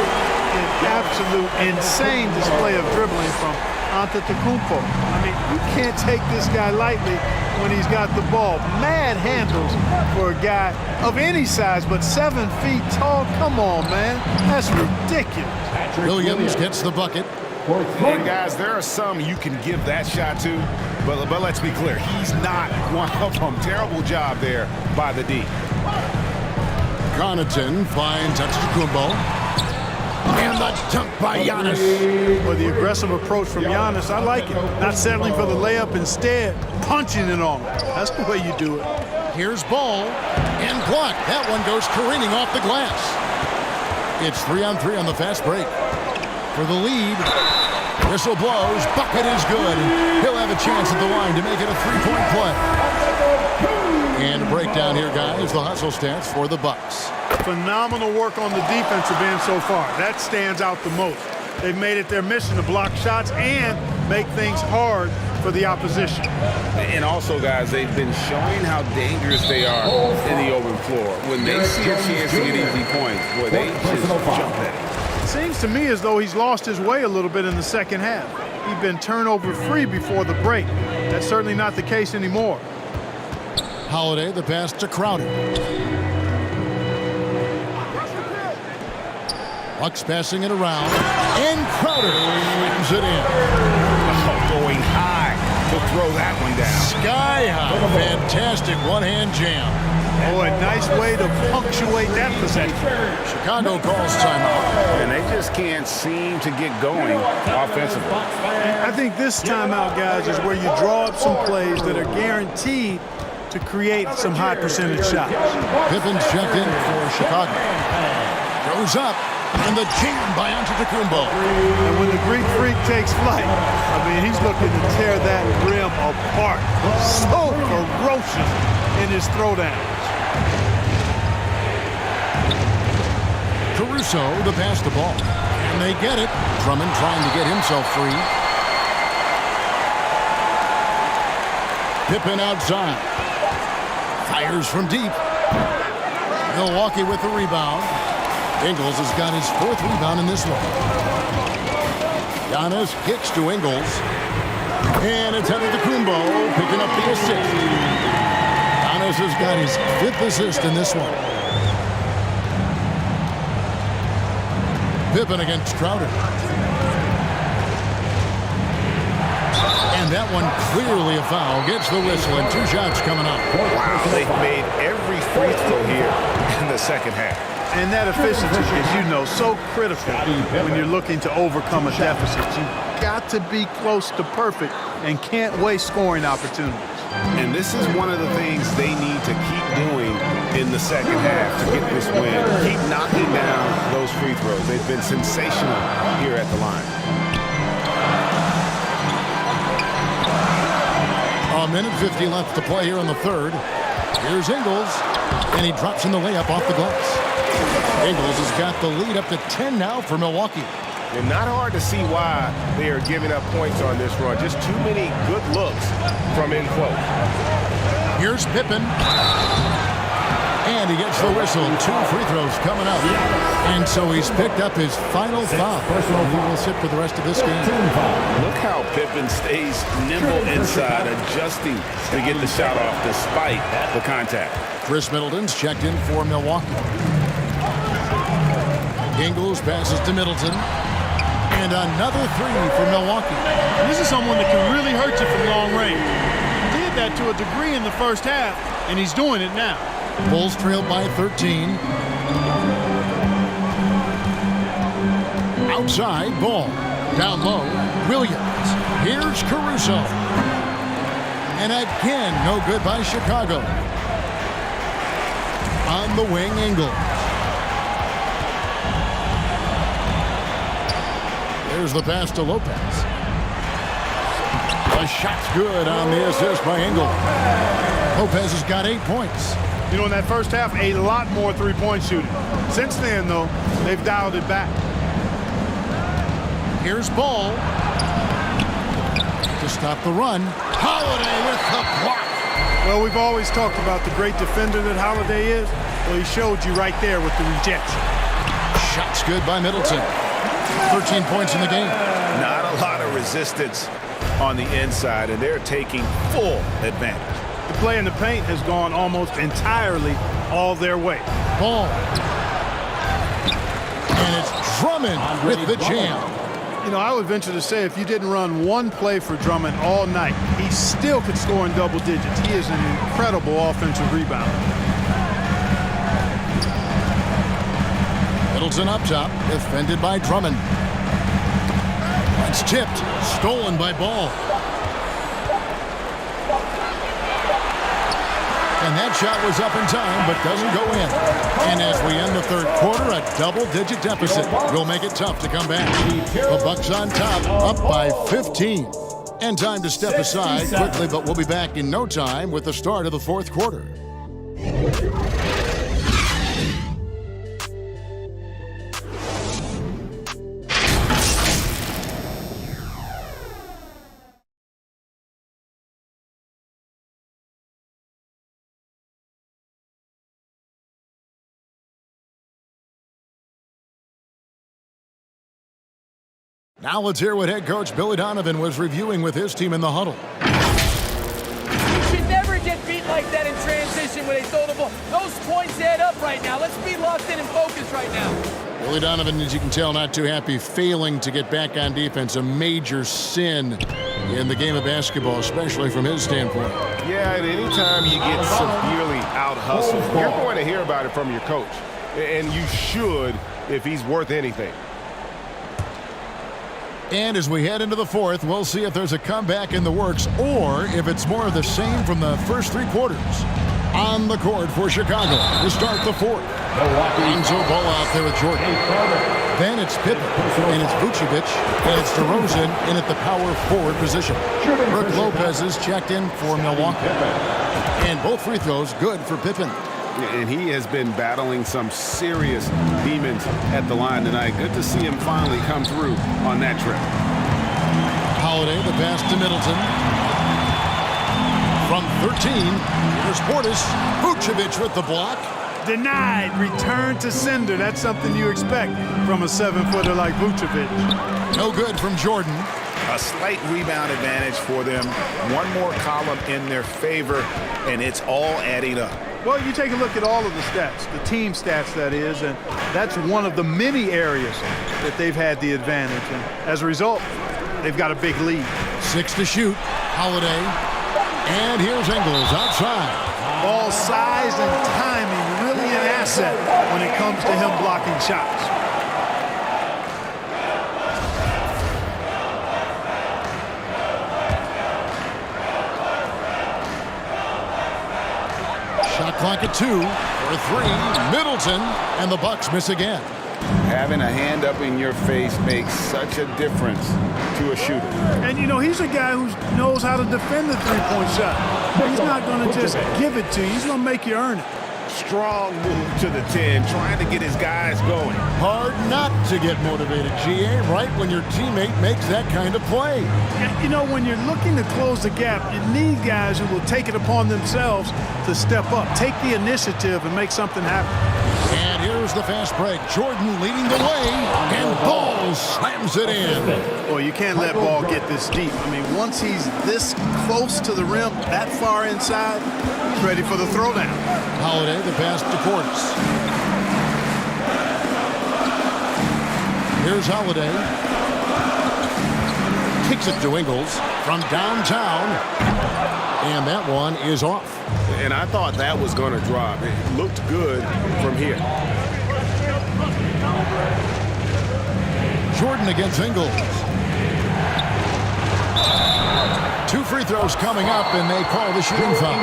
An absolute insane display of dribbling from Antetokounmpo. I mean, you can't take this guy lightly when he's got the ball. Mad handles for a guy of any size, but 7 feet tall. Come on, man. That's ridiculous. Williams gets the bucket. And guys, there are some you can give that shot to, but let's be clear, he's not one of them. Terrible job there by the D. Connaughton finds Antetokounmpo. And the dunk by Giannis. Well, the aggressive approach from Giannis, I like it. Not settling for the layup, instead punching it on him. That's the way you do it. Here's Ball. And blocked. That one goes careening off the glass. It's 3-on-3 on the fast break. For the lead. Whistle blows. Bucket is good. He'll have a chance at the line to make it a 3-point play. And a breakdown here, guys. The hustle stats for the Bucks. Phenomenal work on the defensive end so far. That stands out the most. They've made it their mission to block shots and make things hard for the opposition. And also, guys, they've been showing how dangerous they are in the open floor. When they see a chance to get easy points, boy, they just jump at it. Seems to me as though he's lost his way a little bit in the second half. He'd been turnover-free before the break. That's certainly not the case anymore. Holiday, the pass to Crowder. Bucks passing it around, and Crowder slams it in. Oh, going high to throw that one down. Sky high. Fantastic one-hand jam. Oh, a nice way to punctuate that possession. Chicago calls timeout. And they just can't seem to get going offensively. I think this timeout, guys, is where you draw up some plays that are guaranteed to create some high percentage shots. Pippen's checked in for Chicago. Goes up. And the jam by Antetokounmpo. And when the Greek Freak takes flight, I mean, he's looking to tear that rim apart. So ferocious in his throwdowns. Caruso to pass the ball. And they get it. Drummond trying to get himself free. Pippen outside. Fires from deep. Milwaukee with the rebound. Ingles has got his 4th rebound in this one. Giannis kicks to Ingles. And it's Antetokounmpo picking up the assist. Giannis has got his 5th assist in this one. Pippen against Crowder. And that one clearly a foul. Gets the whistle and 2 shots coming up. Wow, they've made every free throw here in the second half. And that efficiency, as you know, so critical when you're looking to overcome a deficit. You've got to be close to perfect and can't waste scoring opportunities. And this is one of the things they need to keep doing in the second half to get this win. Keep knocking down those free throws. They've been sensational here at the line. A minute 50 left to play here in the 3rd. Here's Ingles, and he drops in the layup off the glass. Ingles has got the lead up to 10 now for Milwaukee. And not hard to see why they are giving up points on this run. Just too many good looks from in close. Here's Pippen. And he gets the whistle. 2 free throws coming up. And so he's picked up his final foul. He will sit for the rest of this game. Look how Pippen stays nimble inside, adjusting to get the shot off despite the contact. Chris Middleton's checked in for Milwaukee. Ingles passes to Middleton. And another 3 for Milwaukee. This is someone that can really hurt you from long range. He did that to a degree in the first half, and he's doing it now. Bulls trailed by 13. Outside, ball. Down low, Williams. Here's Caruso. And again, no good by Chicago. On the wing, Ingles. There's the pass to Lopez. The shot's good on the assist by Ingles. Lopez has got 8 points. You know, in that first half, a lot more three-point shooting. Since then, though, they've dialed it back. Here's Ball. To stop the run. Holiday with the block. Well, we've always talked about the great defender that Holiday is. Well, he showed you right there with the rejection. Shot's good by Middleton. 13 points in the game. Not a lot of resistance on the inside, and they're taking full advantage. The play in the paint has gone almost entirely all their way. Ball. And it's Drummond with the jam. You know, I would venture to say if you didn't run one play for Drummond all night, he still could score in double digits. He is an incredible offensive rebounder. Middleton up top, defended by Drummond. It's tipped, stolen by Ball. And that shot was up in time, but doesn't go in. And as we end the 3rd quarter, a double-digit deficit will make it tough to come back. The Bucks on top, up by 15. And time to step aside quickly, but we'll be back in no time with the start of the 4th quarter. Now let's hear what head coach Billy Donovan was reviewing with his team in the huddle. You should never get beat like that in transition when they throw the ball. Those points add up right now. Let's be locked in and focused right now. Billy Donovan, as you can tell, not too happy, failing to get back on defense. A major sin in the game of basketball, especially from his standpoint. Yeah, and anytime you get severely out-hustled, you're going to hear about it from your coach. And you should if he's worth anything. And as we head into the 4th, we'll see if there's a comeback in the works or if it's more of the same from the first 3 quarters. On the court for Chicago to start the 4th. Enzo Ball out there with Jordan. Then it's Pippen, and it's Vucevic, and it's DeRozan in at the power forward position. Brook Lopez is checked in for Milwaukee. And both free throws good for Pippen. And he has been battling some serious demons at the line tonight. Good to see him finally come through on that trip. Holiday, the pass to Middleton. From 13, here's Portis. Vucevic with the block. Denied. Return to sender. That's something you expect from a 7-footer like Vucevic. No good from Jordan. A slight rebound advantage for them. One more column in their favor, and it's all adding up. Well, you take a look at all of the stats, the team stats that is, and that's one of the many areas that they've had the advantage. And as a result, they've got a big lead. 6 to shoot. Holiday. And here's Ingles outside. Ball size and timing really an asset when it comes to him blocking shots. Shot clock at 2 for 3. Middleton, and the Bucks miss again. Having a hand up in your face makes such a difference to a shooter. And, you know, he's a guy who knows how to defend the three-point shot. He's not going to just give it to you. He's going to make you earn it. Strong move to the 10, trying to get his guys going. Hard not to get motivated, GA, right when your teammate makes that kind of play. You know, when you're looking to close the gap, you need guys who will take it upon themselves to step up, take the initiative, and make something happen. And here's the fast break. Jordan leading the way, and Ball slams it in. Well, you can't let Ball get this deep. I mean, once he's this close to the rim, that far inside, he's ready for the throwdown. Holiday, the pass to Portis. Here's Holiday. Kicks it to Ingles from downtown. And that one is off. And I thought that was going to drop. It looked good from here. Jordan against Ingles. 2 free throws coming up, and they call the shooting foul.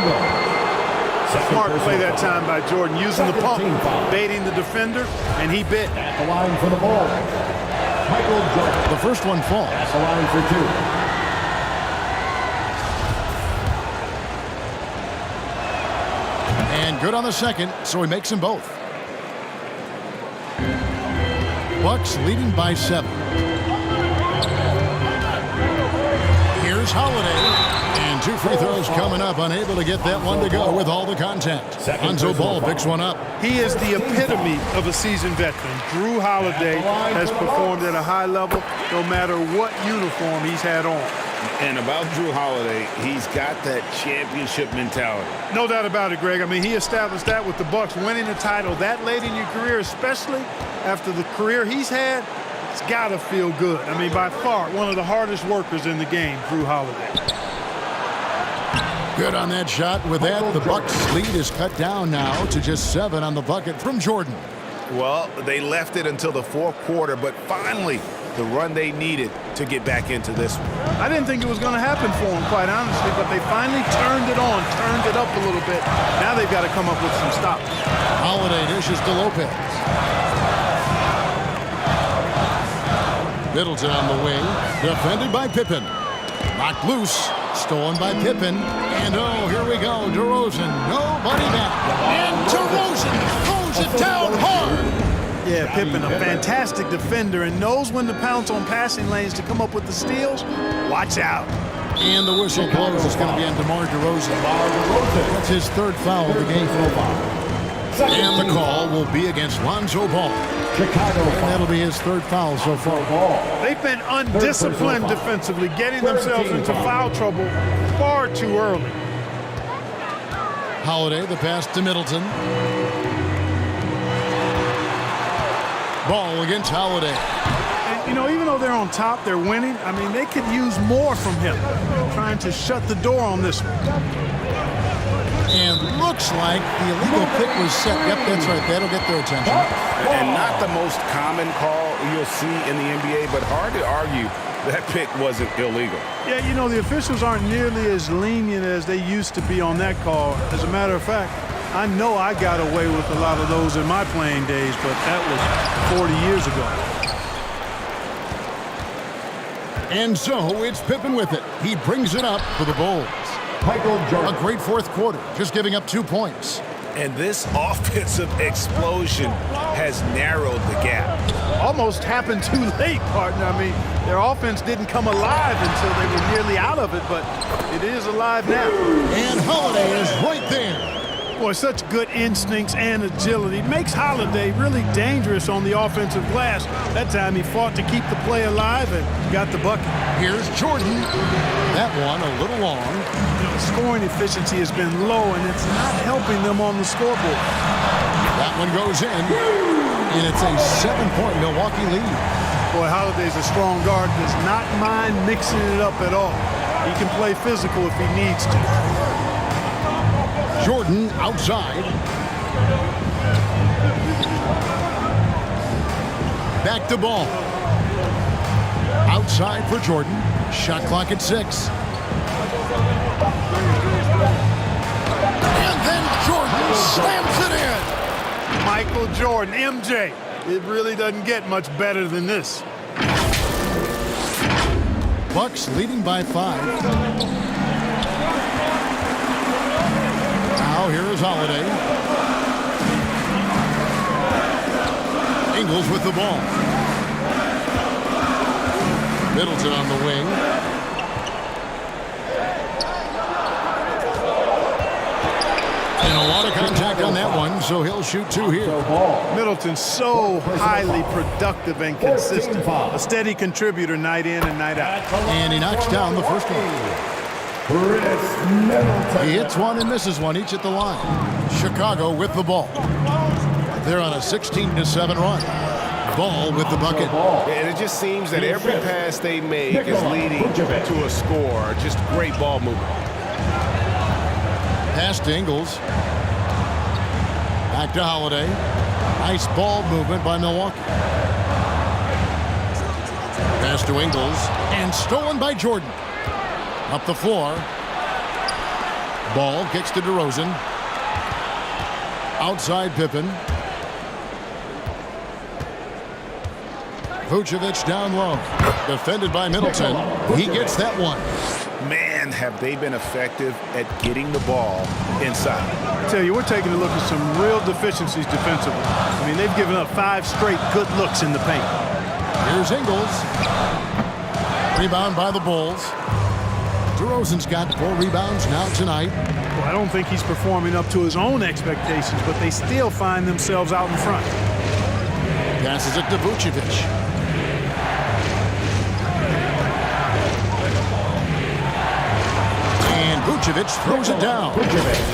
Smart play that time by Jordan, using the pump, baiting the defender, and he bit. At the line for the ball, Michael Jordan. The first one falls. At the line for 2. And good on the second, so he makes them both. Bucks leading by 7. Here's Holiday. And 2 free throws coming up, unable to get that one to go with all the contact. Lonzo Ball picks one up. He is the epitome of a seasoned veteran. Drew Holiday has performed at a high level no matter what uniform he's had on. And about Drew Holiday, he's got that championship mentality. No doubt about it, Greg. I mean, he established that with the Bucks, winning the title that late in your career, especially after the career he's had. It's got to feel good. I mean, by far, one of the hardest workers in the game, Drew Holiday. Good on that shot. With that, the Bucks lead is cut down now to just 7 on the bucket from Jordan. Well, they left it until the fourth quarter, but finally, the run they needed to get back into this one. I didn't think it was going to happen for them, quite honestly, but they finally turned it on, turned it up a little bit. Now they've got to come up with some stops. Holiday dishes to Lopez. Middleton on the wing, defended by Pippen. Knocked loose, stolen by Pippen. And oh, here we go, DeRozan, nobody back. And DeRozan throws it down hard. Yeah, Pippen, a fantastic defender, and knows when to pounce on passing lanes to come up with the steals. Watch out. And the whistle blows. It's going to be on DeMar DeRozan. That's his 3rd foul of the game. And the call will be against Lonzo Ball. Chicago. And that'll be his 3rd foul so far. They've been undisciplined defensively, getting themselves into foul trouble far too early. Holiday, the pass to Middleton. Ball against Holiday. And, you know, even though they're on top, they're winning. I mean, they could use more from him, trying to shut the door on this one. And looks like the illegal pick was set. Yep, that's right. That'll get their attention. And not the most common call you'll see in the NBA, but hard to argue that pick wasn't illegal. Yeah, you know, the officials aren't nearly as lenient as they used to be on that call. As a matter of fact, I know I got away with a lot of those in my playing days, but that was 40 years ago. And so it's Pippen with it. He brings it up for the Bulls. Michael Jordan. A great 4th quarter, just giving up 2 points. And this offensive explosion has narrowed the gap. Almost happened too late, partner. I mean, their offense didn't come alive until they were nearly out of it, but it is alive now. And Holiday is right there. Boy, such good instincts and agility. Makes Holiday really dangerous on the offensive glass. That time he fought to keep the play alive and got the bucket. Here's Jordan. That one a little long. The scoring efficiency has been low, and it's not helping them on the scoreboard. That one goes in, and it's a 7-point Milwaukee lead. Boy, Holiday's a strong guard, does not mind mixing it up at all. He can play physical if he needs to. Jordan outside. Back to ball. Outside for Jordan. Shot clock at 6. And then Jordan slams it in. Michael Jordan, MJ. It really doesn't get much better than this. Bucks leading by 5. Now here is Holiday. Ingles with the ball. Middleton on the wing. And a lot of contact on that one, so he'll shoot 2 here. Middleton's so highly productive and consistent. A steady contributor night in and night out. And he knocks down the first one. He hits one and misses one, each at the line. Chicago with the ball. They're on a 16-7 run. Ball with the bucket. And it just seems that every pass they make is leading to a score. Just great ball movement. Pass to Ingles. Back to Holiday. Nice ball movement by Milwaukee. Pass to Ingles. And stolen by Jordan. Up the floor. Ball kicks to DeRozan. Outside Pippen. Vucevic down low. Defended by Middleton. He gets that one. Man, have they been effective at getting the ball inside. I tell you, we're taking a look at some real deficiencies defensively. I mean, they've given up 5 straight good looks in the paint. Here's Ingles. Rebound by the Bulls. DeRozan's got 4 rebounds now tonight. Well, I don't think he's performing up to his own expectations, but they still find themselves out in front. Passes it to Vucevic. Vucevic throws it down.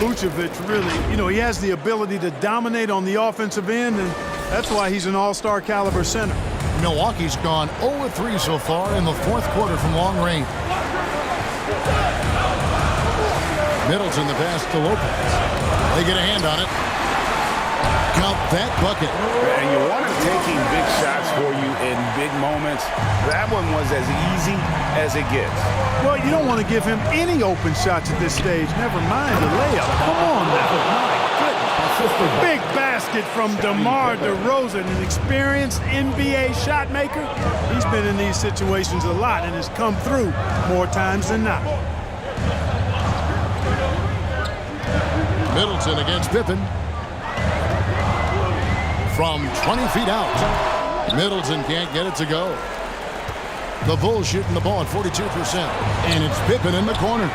Vucevic really, he has the ability to dominate on the offensive end, and that's why he's an all-star caliber center. Milwaukee's gone 0-3 so far in the 4th quarter from long range. Middleton the pass to Lopez. They get a hand on it. Count that bucket. And you want him taking big shots for you in big moments. That one was as easy as it gets. Well, you don't want to give him any open shots at this stage. Never mind the layup. Come on now. My goodness. Big basket from DeMar DeRozan, an experienced NBA shot maker. He's been in these situations a lot and has come through more times than not. Middleton against Pippen. From 20 feet out. Middleton can't get it to go. The Bulls shooting the ball at 42%. And it's Pippen in the corner.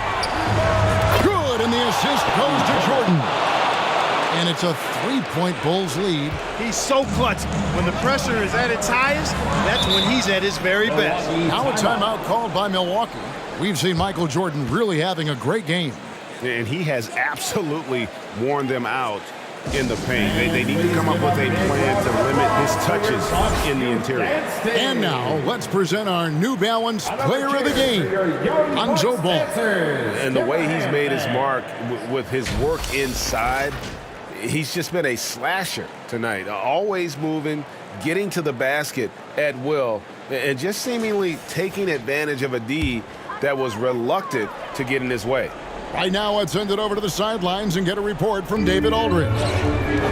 Good, and the assist goes to Jordan. And it's a 3-point Bulls lead. He's so clutch. When the pressure is at its highest, that's when he's at his very best. Now a timeout called by Milwaukee. We've seen Michael Jordan really having a great game. And he has absolutely worn them out in the paint. They need to come up with a plan to limit his touches in the interior. And now, let's present our New Balance Player of the Game, Lonzo Ball. And the way he's made his mark with his work inside, he's just been a slasher tonight. Always moving, getting to the basket at will, and just seemingly taking advantage of a D that was reluctant to get in his way. Right now, let's send it over to the sidelines and get a report from David Aldridge.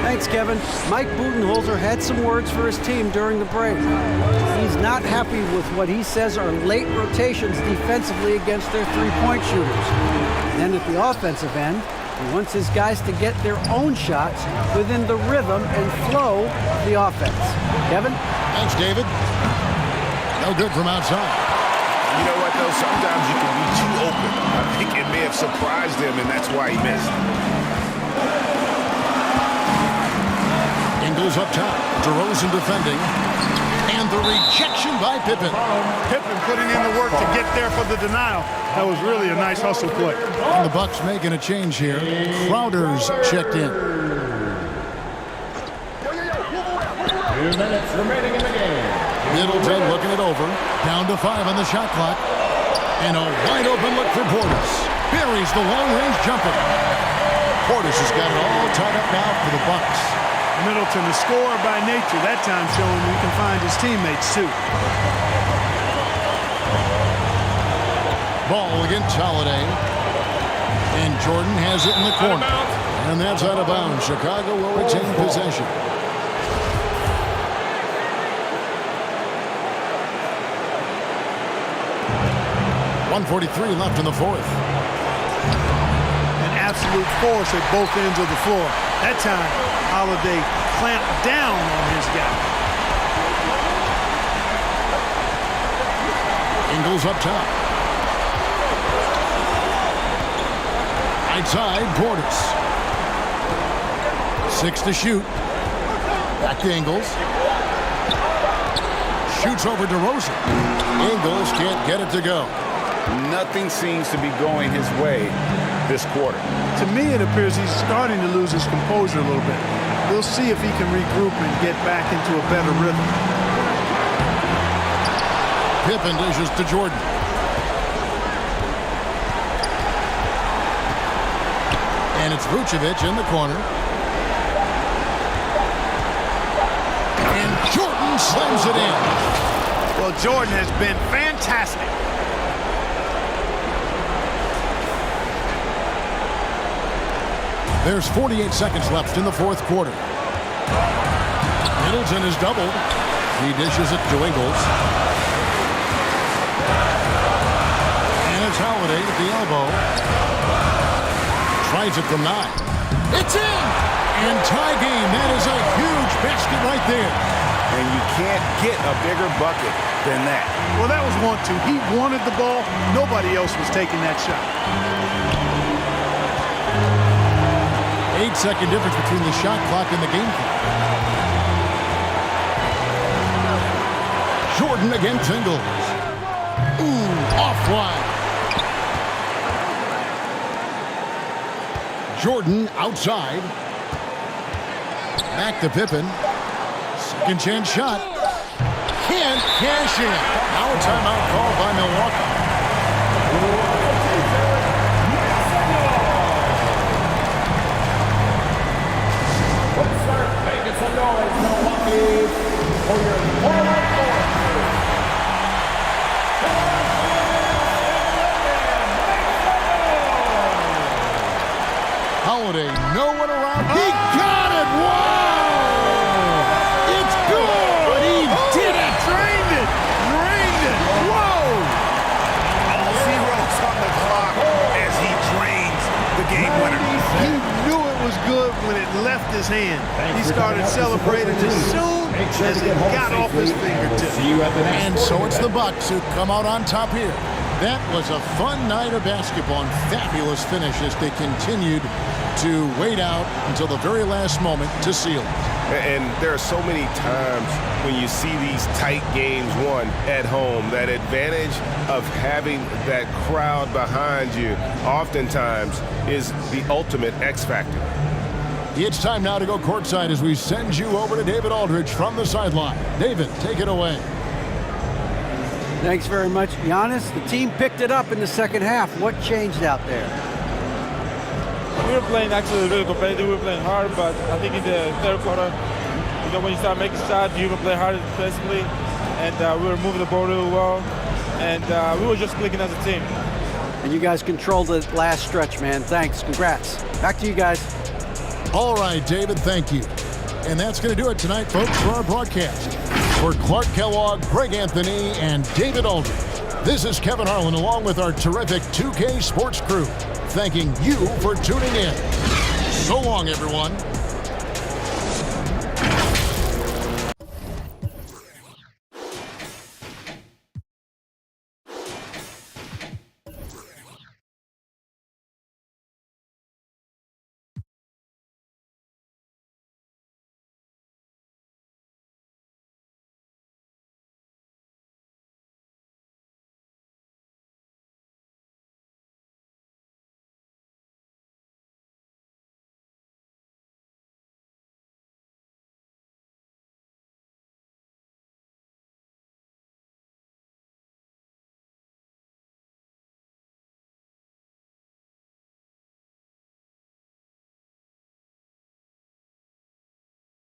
Thanks, Kevin. Mike Budenholzer had some words for his team during the break. He's not happy with what he says are late rotations defensively against their three-point shooters. And then at the offensive end, he wants his guys to get their own shots within the rhythm and flow of the offense. Kevin? Thanks, David. No good from outside. You know what, though? Sometimes you can be too open. I think it may have surprised him, and that's why he missed. Ingles up top. DeRozan defending. And the rejection by Pippen. Pippen putting in the work to get there for the denial. That was really a nice hustle play. And the Bucks making a change here. Crowder's checked in. 2 minutes remaining in the game. Middleton looking it over. Down to 5 on the shot clock. And a wide open look for Portis. Buries the long-range jumper. Portis has got it all tied up now for the Bucks. Middleton, the scorer by nature, that time showing he can find his teammates too. Ball against Holiday. And Jordan has it in the corner. And that's out of bounds. Chicago will retain possession. .143 left in the fourth. An absolute force at both ends of the floor. That time, Holiday clamped down on his guy. Ingles up top. Right side, Portis. 6 to shoot. Back to Ingles. Shoots over DeRozan. Ingles can't get it to go. Nothing seems to be going his way this quarter. To me, it appears he's starting to lose his composure a little bit. We'll see if he can regroup and get back into a better rhythm. Pippen dishes to Jordan. And it's Vucevic in the corner. And Jordan slams it in. Well, Jordan has been fantastic. There's 48 seconds left in the fourth quarter. Middleton is doubled. He dishes it to Ingles. And it's Holiday at the elbow. Tries it from 9. It's in! And tie game. That is a huge basket right there. And you can't get a bigger bucket than that. Well, that was 1-2. He wanted the ball. Nobody else was taking that shot. 8-second difference between the shot clock and the game clock. Jordan against Ingles. Ooh, off wide. Jordan outside. Back to Pippen. Second chance shot. Can't cash in. Now a timeout called by Milwaukee. Making some noise, Milwaukee, for your forward. Holiday, no one around. He got it! Wow! It's good! He did it! Drained it! Drained it! Whoa! All zeros on the clock as he drains the game winner. He knew it was good when it left his hand. He started celebrating as soon as it got off his fingertips. And so it's the Bucks who come out on top here. That was a fun night of basketball and fabulous finish as they continued to wait out until the very last moment to seal it. And there are so many times when you see these tight games won at home, that advantage of having that crowd behind you oftentimes is the ultimate X factor. It's time now to go courtside as we send you over to David Aldridge from the sideline. David, take it away. Thanks very much, Giannis. The team picked it up in the second half. What changed out there? We were playing actually really competitive. We were playing hard, but I think in the third quarter, when you start making shots, you can play harder defensively, and we were moving the ball really well, and we were just clicking as a team. And you guys controlled the last stretch, man. Thanks. Congrats. Back to you guys. All right, David, thank you. And that's going to do it tonight, folks, for our broadcast. For Clark Kellogg, Greg Anthony, and David Aldridge, this is Kevin Harlan along with our terrific 2K Sports crew, thanking you for tuning in. So long, everyone.